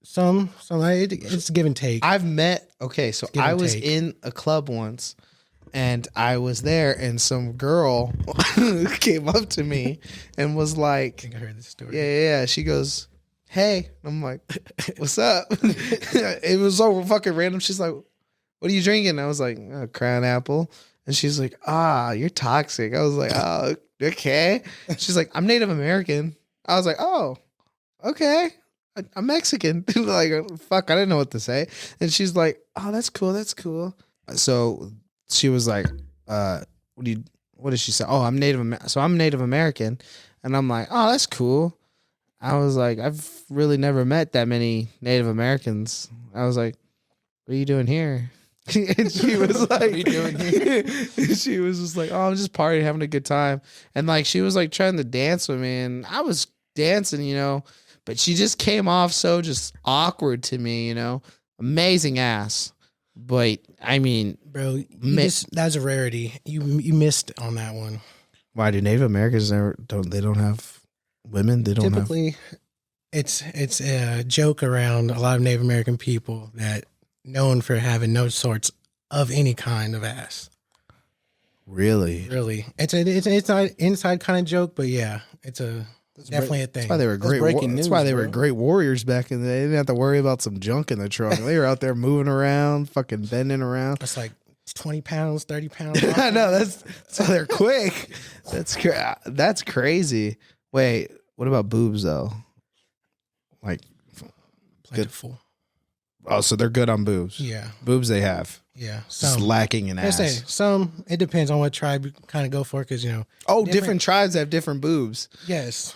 some it's give and take. I've met. Okay, so give I and was take. in a club once, and I was there, and some girl came up to me and was I like, think I heard this story. yeah. She goes, "Hey," I'm like, "What's up?" It was so fucking random. She's like, "What are you drinking?" I was like, "Crown Apple," and she's like, "You're toxic." I was like, "Oh, okay." She's like, "I'm Native American." I was like, "Oh, okay." I'm Mexican. Like, fuck, I didn't know what to say. And she's like, "Oh, that's cool. That's cool." So she was like, what did she say? "Oh, I'm I'm Native American." And I'm like, "Oh, that's cool." I was like, "I've really never met that many Native Americans." I was like, "What are you doing here?" And she was like, What are you doing here? She was just like, "Oh, I'm just partying, having a good time." And like, she was like trying to dance with me, and I was dancing, you know, but she just came off so just awkward to me, you know. Amazing ass, but I mean, Bro, that's a rarity. You missed on that one. why do Native Americans don't have women? They don't have. Typically, it's a joke around a lot of Native American people that known for having no sorts of any kind of ass. Really? Really, it's an inside kind of joke, but yeah, it's definitely a thing. That's why they were great. breaking That's news, why they were bro. great warriors back in the day. They didn't have to worry about some junk in the trunk. They were out there moving around, fucking bending around. It's like 20 pounds, 30 pounds. I know that's so they're quick. That's crazy. Wait, what about boobs though? Like, Plentiful. oh, so they're good on boobs. Yeah. Boobs they have. Yeah. Just lacking in I say ass. some. It depends on what tribe you kind of go for, because Oh, different tribes have different boobs. Yes.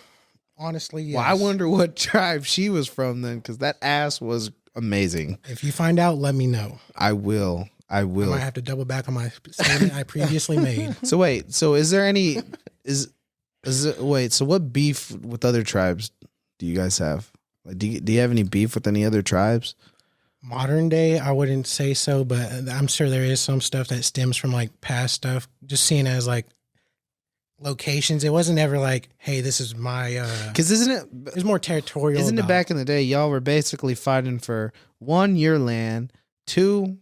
Honestly, yes. Well, I wonder what tribe she was from then, because that ass was amazing. If you find out, let me know. I will. I might have to double back on my statement I previously made. So wait, so is there any so what beef with other tribes do you guys have? Like, do you have any beef with any other tribes? Modern day, I wouldn't say so, but I'm sure there is some stuff that stems from like past stuff. Just seeing as like locations, it wasn't ever like, hey, this is my. Because isn't it? It was more territorial. Isn't it back in the day? Y'all were basically fighting for one, your land, two,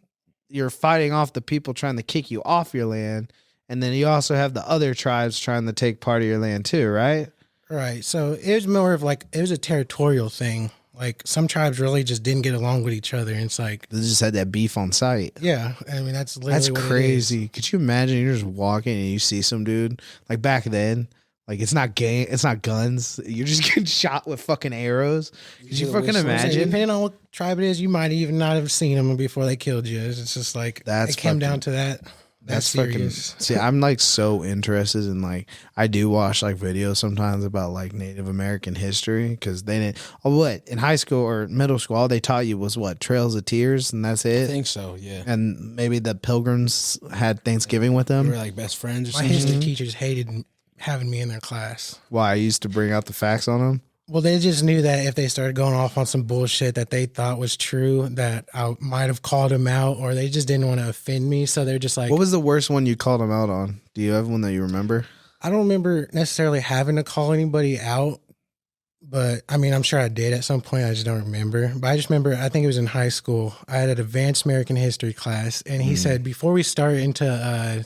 you're fighting off the people trying to kick you off your land, and then you also have the other tribes trying to take part of your land too, right? Right. So it was more of like, it was a territorial thing. Like some tribes really just didn't get along with each other. And it's like, They just had that beef on site. yeah, I mean, that's literally That's what crazy. Could you imagine you're just walking and you see some dude like back then? Like it's not guns. You're just getting shot with fucking arrows. Could you fucking it is. imagine? Depending on what tribe it is, you might even not have seen them before they killed you. It's just like, That's it came fucking- down to that. That's fucking. serious. See, I'm like so interested in like I do watch like videos sometimes about like Native American history because they didn't. Oh, what in high school or middle school, all they taught you was what Trails of Tears, and that's I it. think so. Yeah. And maybe the Pilgrims had Thanksgiving with We them. were like best friends or My something. history teachers hated having me in their class. Why I used to bring out the facts on them. Well, they just knew that if they started going off on some bullshit that they thought was true, that I might have called them out, or they just didn't want to offend me. So they're just like, What was the worst one you called them out on? Do you have one that you remember? I don't remember necessarily having to call anybody out, but I mean, I'm sure I did at some point. I just don't remember. But I just remember, I think it was in high school. I had an advanced American history class, and he said, before we start into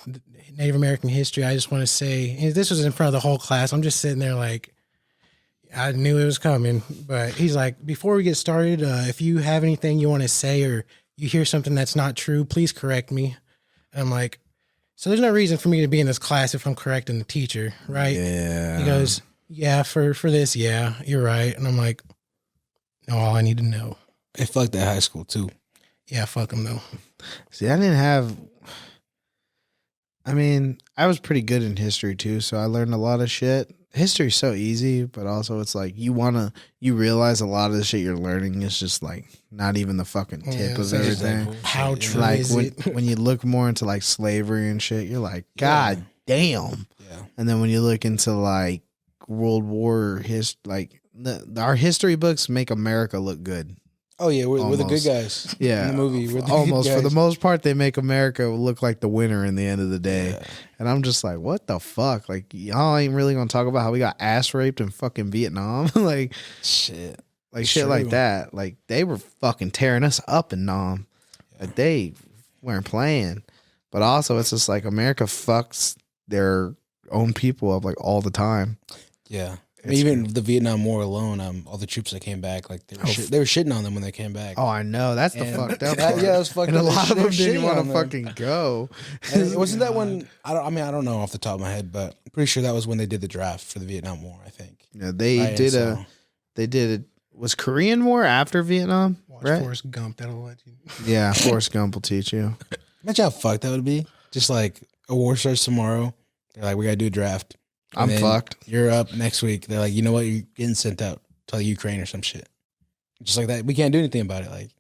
Native American history, I just want to say, and this was in front of the whole class. I'm just sitting there like, I knew it was coming, but he's like, before we get started, if you have anything you want to say or you hear something that's not true, please correct me. And I'm like, so there's no reason for me to be in this class if I'm correcting the teacher, right? Yeah. He goes, yeah, for this, yeah, you're right. And I'm like, no, all I need to know. They fucked at high school too. Yeah, fuck him though. See, I didn't have. I mean, I was pretty good in history too, so I learned a lot of shit. History's so easy, but also it's like you realize a lot of the shit you're learning is just like not even the fucking tip Yeah, of it's like everything. How true Like is it? when you look more into like slavery and shit, you're like, God damn. Yeah. And then when you look into like World War like our history books make America look good. Oh yeah, we're the good Almost. guys. Yeah, In the movie, we're the almost good for guys. the most part, they make America look like the winner in the end of the day. Yeah. And I'm just like, what the fuck? Like, y'all ain't really gonna talk about how we got ass raped in fucking Vietnam, like Shit. shit True. like that. Like they were fucking tearing us up in Nam. Like they weren't playing. But also, it's just like America fucks their own people up like all the time. Yeah. I It's mean, even the Vietnam War alone, all the troops that came back, like they were shitting on them when they came back. Oh, I know. That's the And fucked up that- part. yeah, it was fucked And a up. lot of They were them didn't shitting want on to them. fucking go. And wasn't that when I don't know off the top of my head, but I'm pretty sure that was when they did the draft for the Vietnam War. I think. Yeah, they Right, did so- they did it. Was Korean War after Vietnam? Watch Right? Forrest Gump. That'll let you. Yeah, Forrest Gump will teach you. Imagine how fucked that would be. Just like a war starts tomorrow. They're like, we gotta do a draft. And I'm then fucked. You're up next week. They're like, you know what? You're getting sent out to like Ukraine or some shit. Just like that. We can't do anything about it. Like,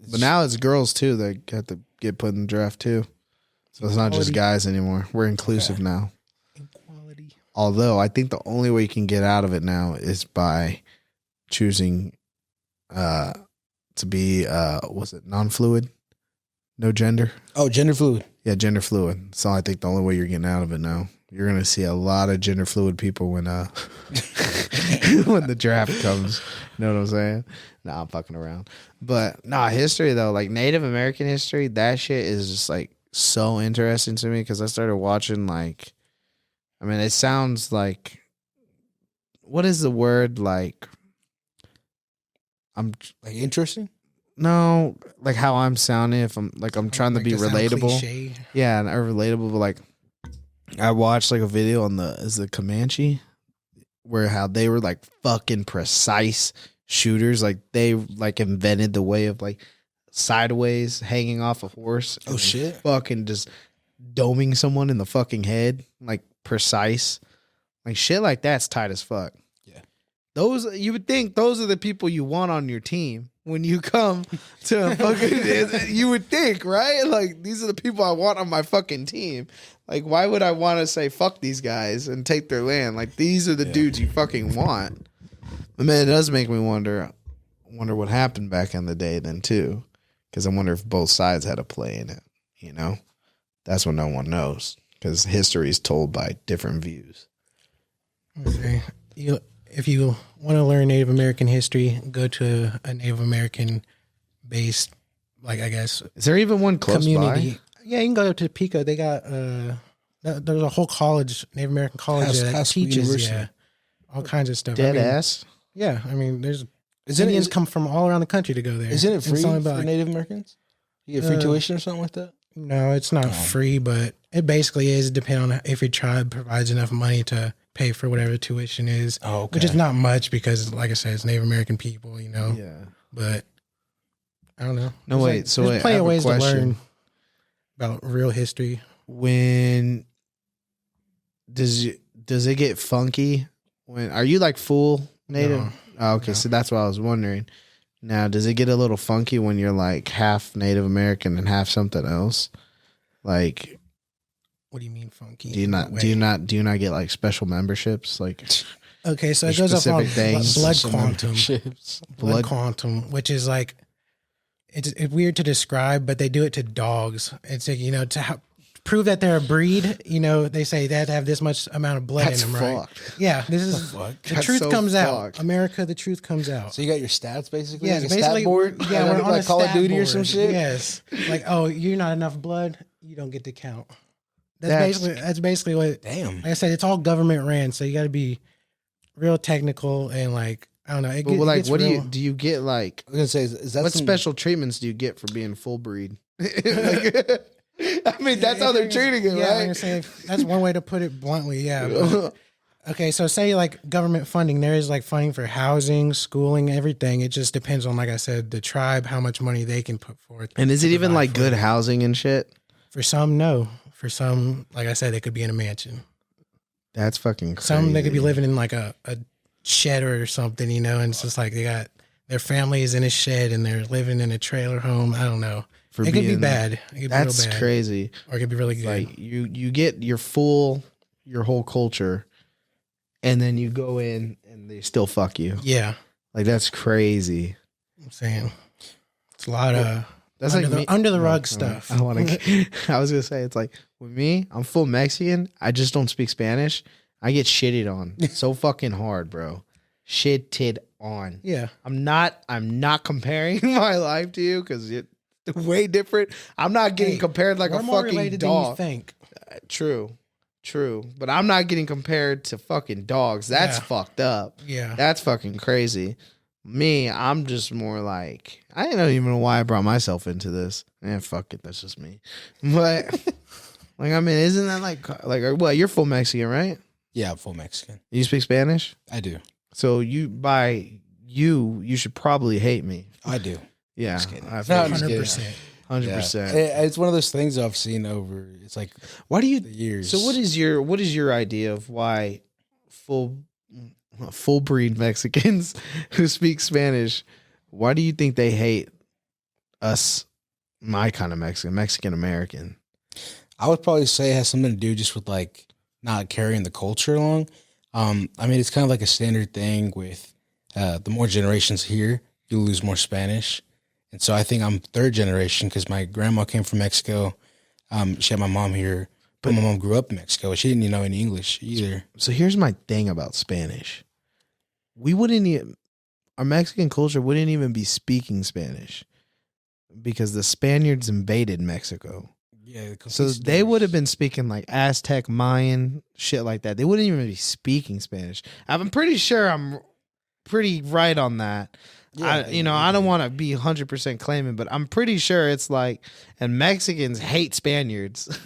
But now it's girls too that have to get put in the draft too. So it's not just Equality. guys anymore. We're inclusive now. Equality. Although I think the only way you can get out of it now is by choosing to be was it non-fluid? No gender? oh, gender fluid. Yeah, gender fluid. So I think the only way you're getting out of it now. You're gonna see a lot of gender fluid people when when the draft comes. You know what I'm saying? Nah, I'm fucking around. But nah, history though, like Native American history, that shit is just like so interesting to me because I started watching like, I mean, it sounds like, what is the word like? I'm Like interesting. no like how I'm sounding if I'm trying to Like, be does that sound relatable. cliche? Yeah, and relatable, but like I watched like a video on is the Comanche? where how they were like fucking precise shooters. Like they like invented the way of like sideways hanging off a horse. Oh shit! Fucking just doming someone in the fucking head, like precise, like shit like that's tight as fuck. Yeah, those you would think those are the people you want on your team when you come to a fucking. You would think, right? Like these are the people I want on my fucking team. Like why would I want to say fuck these guys and take their land? Like these are the dudes you fucking want. But man, it does make me wonder what happened back in the day then too. Because I wonder if both sides had a play in it, you know? That's what no one knows. Because history is told by different views. Okay. If you want to learn Native American history, go to a Native American based, like I guess, Is there even one close community. by? Yeah, you can go to Pico. They got there's a whole college, Native American college that Haskell teaches University. all kinds of stuff. Dead I mean, ass? Yeah, I mean, there's Isn't Indians it, come from all around the country to go there. isn't it It's free only for about, like, Native Americans? You get free Uh, tuition or something like that? No, it's not free, but it basically is depending on if your tribe provides enough money to pay for whatever tuition is, Oh, okay. which is not much because, like I said, it's Native American people, you know. Yeah. But I don't know. No, There's wait. So there's wait, plenty I have of a ways to question. learn about real history. When does it get funky? When are you like full native? No. Oh, okay, No. so that's what I was wondering. Now, does it get a little funky when you're like half Native American and half something else? Like, What do you mean funky? do you not get like special memberships? Like, Okay, so there's it goes up on specific things, blood Some quantum. memberships. Blood quantum, which is like it's weird to describe, but they do it to dogs. It's like, to prove that they're a breed. They say they have to have this much amount of blood that's in them, right? fucked. Yeah, this is Fuck. the That's truth so comes out. fucked. America, the truth comes out. So you got your stats basically? Yeah, like it's a basically stat board? Yeah, like, we're on like a Call of stat Duty or board. some shit? Yes, like you're not enough blood, you don't get to count. That's- That's basically what. Damn. Like I said, it's all government ran, so you got to be real technical and like I don't know. It But like, gets what real. do you get? Like, I was gonna say, is that what some- special treatments do you get for being full breed? Like, I mean, that's how they're treating it, Yeah, I'm right? gonna say that's one way to put it bluntly. Yeah. But, okay, so say like government funding, there is like funding for housing, schooling, everything. It just depends on, like I said, the tribe, how much money they can put forth. And is it to even provide like for good it. housing and shit? For some, no. For some, like I said, they could be in a mansion. That's fucking crazy. Some they could be living in like a shed or something, and it's just like they got their family is in a shed and they're living in a trailer home. I don't know. For It could be being- bad. It could be That's real bad. crazy. Or it could be really good. Like you get your whole culture, and then you go in and they still fuck you. Yeah, Like that's crazy. I'm saying it's a lot of That's under like the, me- under the No, rug no, stuff. I want to. I was gonna say it's like with me. I'm full Mexican. I just don't speak Spanish. I get shitted on so fucking hard, bro. Shitted on. Yeah, I'm not comparing my life to you because it's way different. I'm not getting Hey, compared like we're a more fucking related than you dog. think. True. But I'm not getting compared to fucking dogs. That's Yeah. fucked up. Yeah, That's fucking crazy. Me, I'm just more like I don't even know why I brought myself into this. Fuck it, that's just me. But like, I mean, isn't that like what? You're full Mexican, right? Yeah, I'm full Mexican. You speak Spanish, I do. so you should probably hate me. I do. Yeah, Just kidding. I No, feel I'm just you. kidding. 100%. It's one of those things I've seen over. It's like Why do you? the years. So what is your idea of why full breed Mexicans who speak Spanish? Why do you think they hate us? My kind of Mexican American. I would probably say it has something to do just with like not carrying the culture along. I mean, it's kind of like a standard thing with the more generations here, you lose more Spanish. And so I think I'm third generation because my grandma came from Mexico. She had my mom here, but my mom grew up in Mexico. She didn't know any English either. So here's my thing about Spanish. We wouldn't even, our Mexican culture wouldn't even be speaking Spanish because the Spaniards invaded Mexico. Yeah, So they would have been speaking like Aztec, Mayan, shit like that. They wouldn't even be speaking Spanish. I'm pretty sure I'm pretty right on that. Yeah, I don't want to be 100% claiming, but I'm pretty sure it's like, and Mexicans hate Spaniards.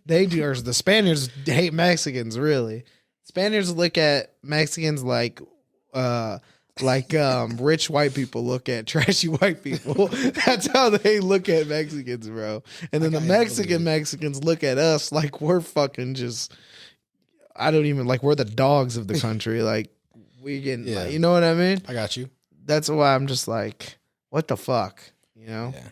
They do, or the Spaniards hate Mexicans, really. Spaniards look at Mexicans like rich white people look at trashy white people. That's how they look at Mexicans, bro. And then the Mexicans look at us like we're fucking just. I don't even like we're the dogs of the country. Like we get, you know what I mean? I got you. That's why I'm just like, what the fuck, you know? Yeah.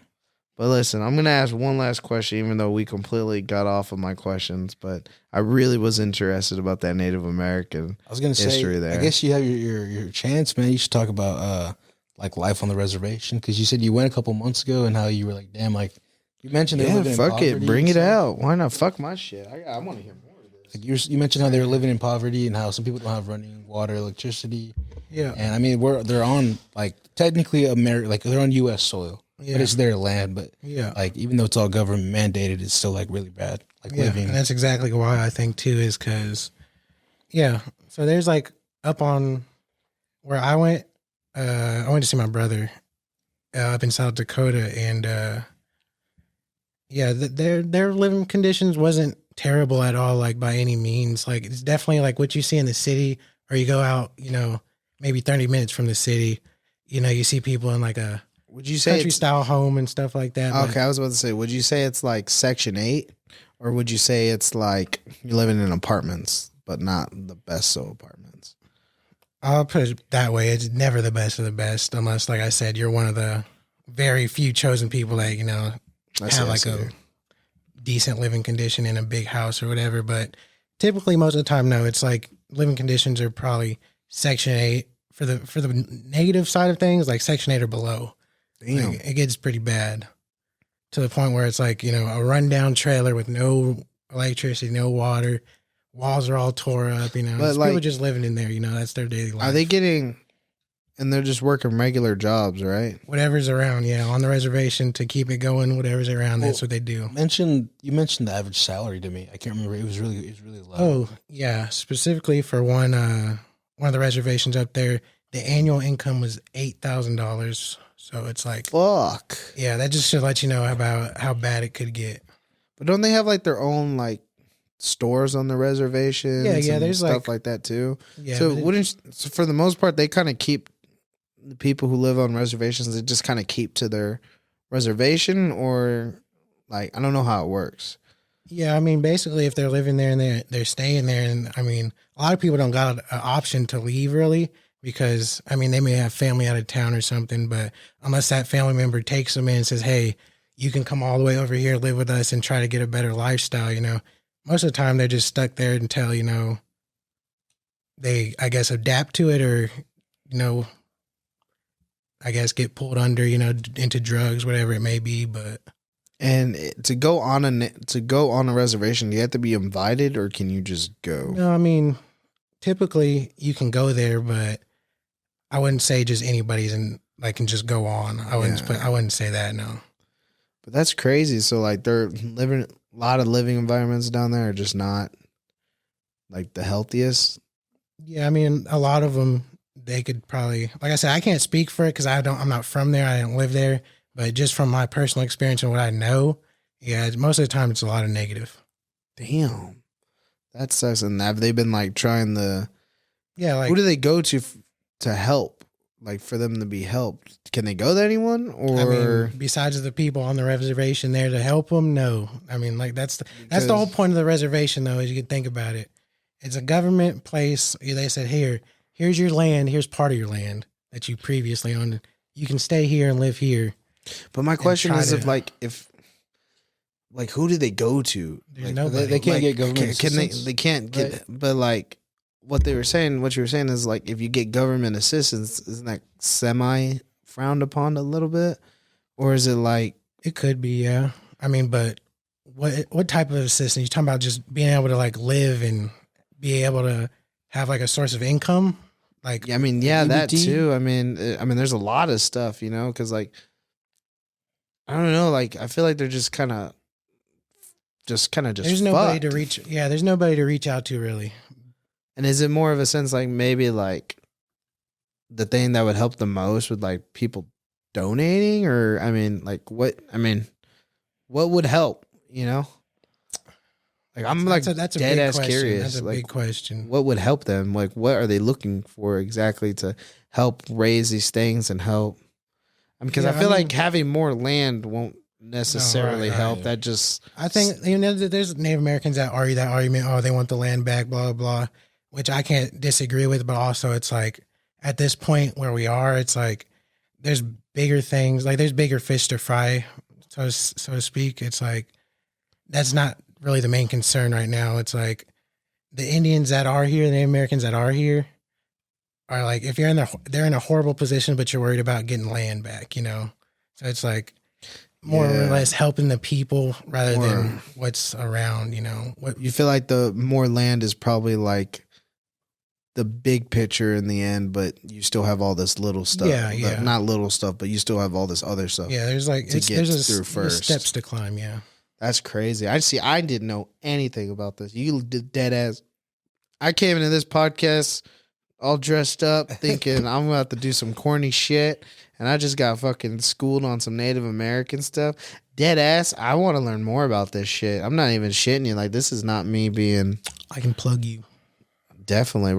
But listen, I'm gonna ask one last question, even though we completely got off of my questions. But I really was interested about that Native American I was gonna history say, there. I guess you have your chance, man. You should talk about like life on the reservation, because you said you went a couple months ago and how you were like, damn, like you mentioned they were living in fuck poverty it, bring and it stuff. out. Why not? Fuck my shit. I want to hear more of this. Like you mentioned how they were living in poverty and how some people don't have running water, electricity. Yeah. And I mean, they're on like technically like they're on U.S. soil, but it's their land. But like even though it's all government mandated, it's still like really bad. Like living. And that's exactly why I think too is because, so there's like up on where I went to see my brother up in South Dakota, and their living conditions wasn't terrible at all, like by any means. Like it's definitely like what you see in the city, or you go out, maybe 30 minutes from the city, you see people in like a Would you say country style home and stuff like that. Okay, I was about to say, would you say it's like Section 8, or would you say it's like you're living in apartments, but not the best so apartments? I'll put it that way. It's never the best of the best, unless, like I said, you're one of the very few chosen people that, have like a decent living condition in a big house or whatever. But typically, most of the time, no, it's like living conditions are probably Section 8 for the negative side of things, like Section 8 or below. Damn. Like, it gets pretty bad to the point where it's like, a rundown trailer with no electricity, no water. Walls are all tore up, But It's like, people just living in there, that's their daily life. are they getting, and they're just working regular jobs, right? Whatever's around, on the reservation to keep it going, whatever's around, that's what they do. You mentioned the average salary to me. I can't remember. It was really low. Oh, yeah. Specifically for one of the reservations up there, the annual income was $8,000. So it's like, Fuck. yeah, that just should let you know about how bad it could get. But don't they have like their own like stores on the reservation? Yeah, there's stuff like that too. Yeah. So so for the most part, they kind of keep the people who live on reservations. They just kind of keep to their reservation, or like I don't know how it works. Yeah, I mean, basically, if they're living there and they're staying there, and I mean, a lot of people don't got an option to leave really, because I mean, they may have family out of town or something, but unless that family member takes them in and says, "Hey, you can come all the way over here, live with us, and try to get a better lifestyle," most of the time they're just stuck there until they, I guess, adapt to it, or I guess get pulled under, into drugs, whatever it may be, but. And to go on a reservation, do you have to be invited, or can you just go? No, I mean, typically you can go there, but I wouldn't say just anybody's can just go on. I wouldn't say that, no. But that's crazy. So like they're living a lot of living environments down there are just not like the healthiest. Yeah, I mean, a lot of them they could probably, like I said, I can't speak for it because I'm not from there. I didn't live there. But just from my personal experience and what I know, yeah, most of the time it's a lot of negative. Damn. That sucks. And have they been like trying the... Yeah, like... Who do they go to help? Like for them to be helped? Can they go to anyone? Or... I mean, besides the people on the reservation there to help them, no. I mean, like that's the whole point of the reservation though, is you can think about it. It's a government place. They said, here's your land. Here's part of your land that you previously owned. You can stay here and live here. But my question is, if who do they go to? There's like, nobody. They can't get government Can they? assistance. They can't get. Right. But like what you were saying is like if you get government assistance, isn't that semi frowned upon a little bit, or is it like it could be? Yeah, I mean, but what type of assistance? You talking about just being able to like live and be able to have like a source of income? Like, I mean, yeah, that EBT? too. I mean, there's a lot of stuff, because like. I don't know. Like, I feel like they're just kind of there's nobody to reach. Yeah, there's nobody to reach out to really. And is it more of a sense like maybe like the thing that would help the most with like people donating, or what would help? Like I'm like that's a dead big ass question. curious. That's a like, big question. what would help them? Like, what are they looking for exactly to help raise these things and help? Because Yeah, I feel I like mean- having more land won't necessarily right. help. That just I think there's Native Americans that argue that argument. Oh, they want the land back, blah blah, which I can't disagree with. But also, it's like at this point where we are, it's like there's bigger things. Like there's bigger fish to fry, so to speak. It's like that's not really the main concern right now. It's like the Indians that are here, the Native Americans that are here, are like if they're in a horrible position, but you're worried about getting land back. So it's like. More or Yeah. less helping the people rather than what's around, What you feel like the more land is probably like the big picture in the end, but you still have all this little stuff. Yeah. Not little stuff, but you still have all this other stuff. Yeah, there's like to get there's through first. steps to climb. Yeah, That's crazy. I didn't know anything about this. You did dead ass. I came into this podcast all dressed up thinking I'm about to do some corny shit, and I just got fucking schooled on some Native American stuff. Dead ass, I want to learn more about this shit. I'm not even shitting you. Like, this is not me being... I can plug you. Definitely.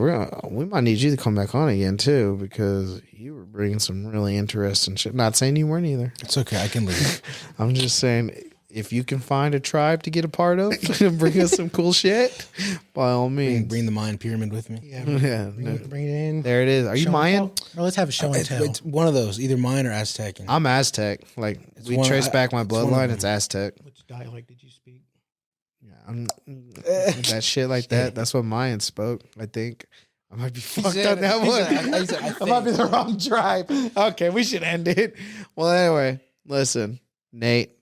We might need you to come back on again, too, because you were bringing some really interesting shit. Not saying you weren't either. It's okay. I can leave. I'm just saying... If you can find a tribe to get a part of and bring us some cool shit, by all means. Bring the Mayan pyramid with me. Yeah, bring it in. There it is. Are you Show and Mayan? tell. Well, let's have a show and tell. It's one of those, either Mayan or Aztec. I'm Aztec. Like, we one- trace back my it's one of bloodline. them. It's Aztec. Which dialect did you speak? Yeah, that shit like that. That's what Mayans spoke. I think I might be fucked on that one. I might be the wrong tribe. Okay, we should end it. Well, anyway, listen, Nate.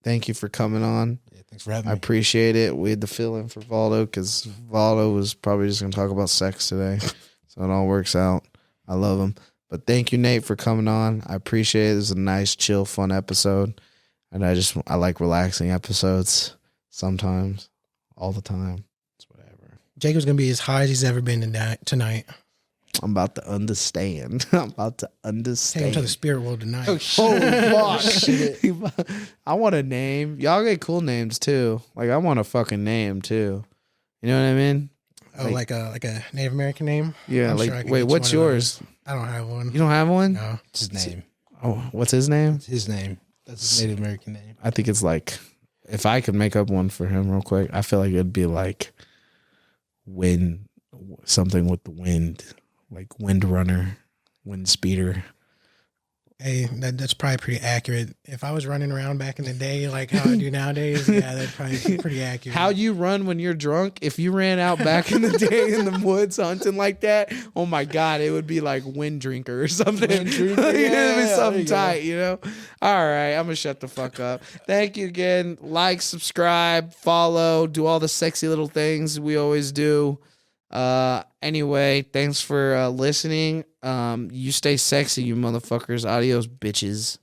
Thank you for coming on. Yeah, thanks for having I me. appreciate it. We had to fill in for Valdo because Valdo was probably just going to talk about sex today. So it all works out. I love him. But thank you, Nate, for coming on. I appreciate it. It was a nice, chill, fun episode. And I like relaxing episodes sometimes, all the time. It's whatever. Jacob's gonna be as high as he's ever been tonight. I'm about to understand. I'm about to Take him understand. to the spirit world tonight. Oh, shit. I want a name. Y'all get cool names too. Like, I want a fucking name too. You know what I mean? Oh, like a Native American name? Yeah. I'm Like, sure I can wait, get you what's one of yours? those. I don't have one. You don't have one? No. It's his name. Oh, what's his name? It's his name. That's his Native American name. I think it's like, if I could make up one for him real quick, I feel like it'd be like wind, something with the wind, like wind runner, wind speeder. Hey, that's probably pretty accurate. If I was running around back in the day like how I do nowadays, yeah, that'd probably be pretty accurate. How you run when you're drunk? If you ran out back in the day in the woods hunting like that, oh my God, it would be like wind drinker or something. Wind drinker, It'd be yeah, something there you go. tight, you know? All right, I'm going to shut the fuck up. Thank you again. Like, subscribe, follow, do all the sexy little things we always do. Anyway, thanks for listening. You stay sexy, you motherfuckers. Adios, bitches.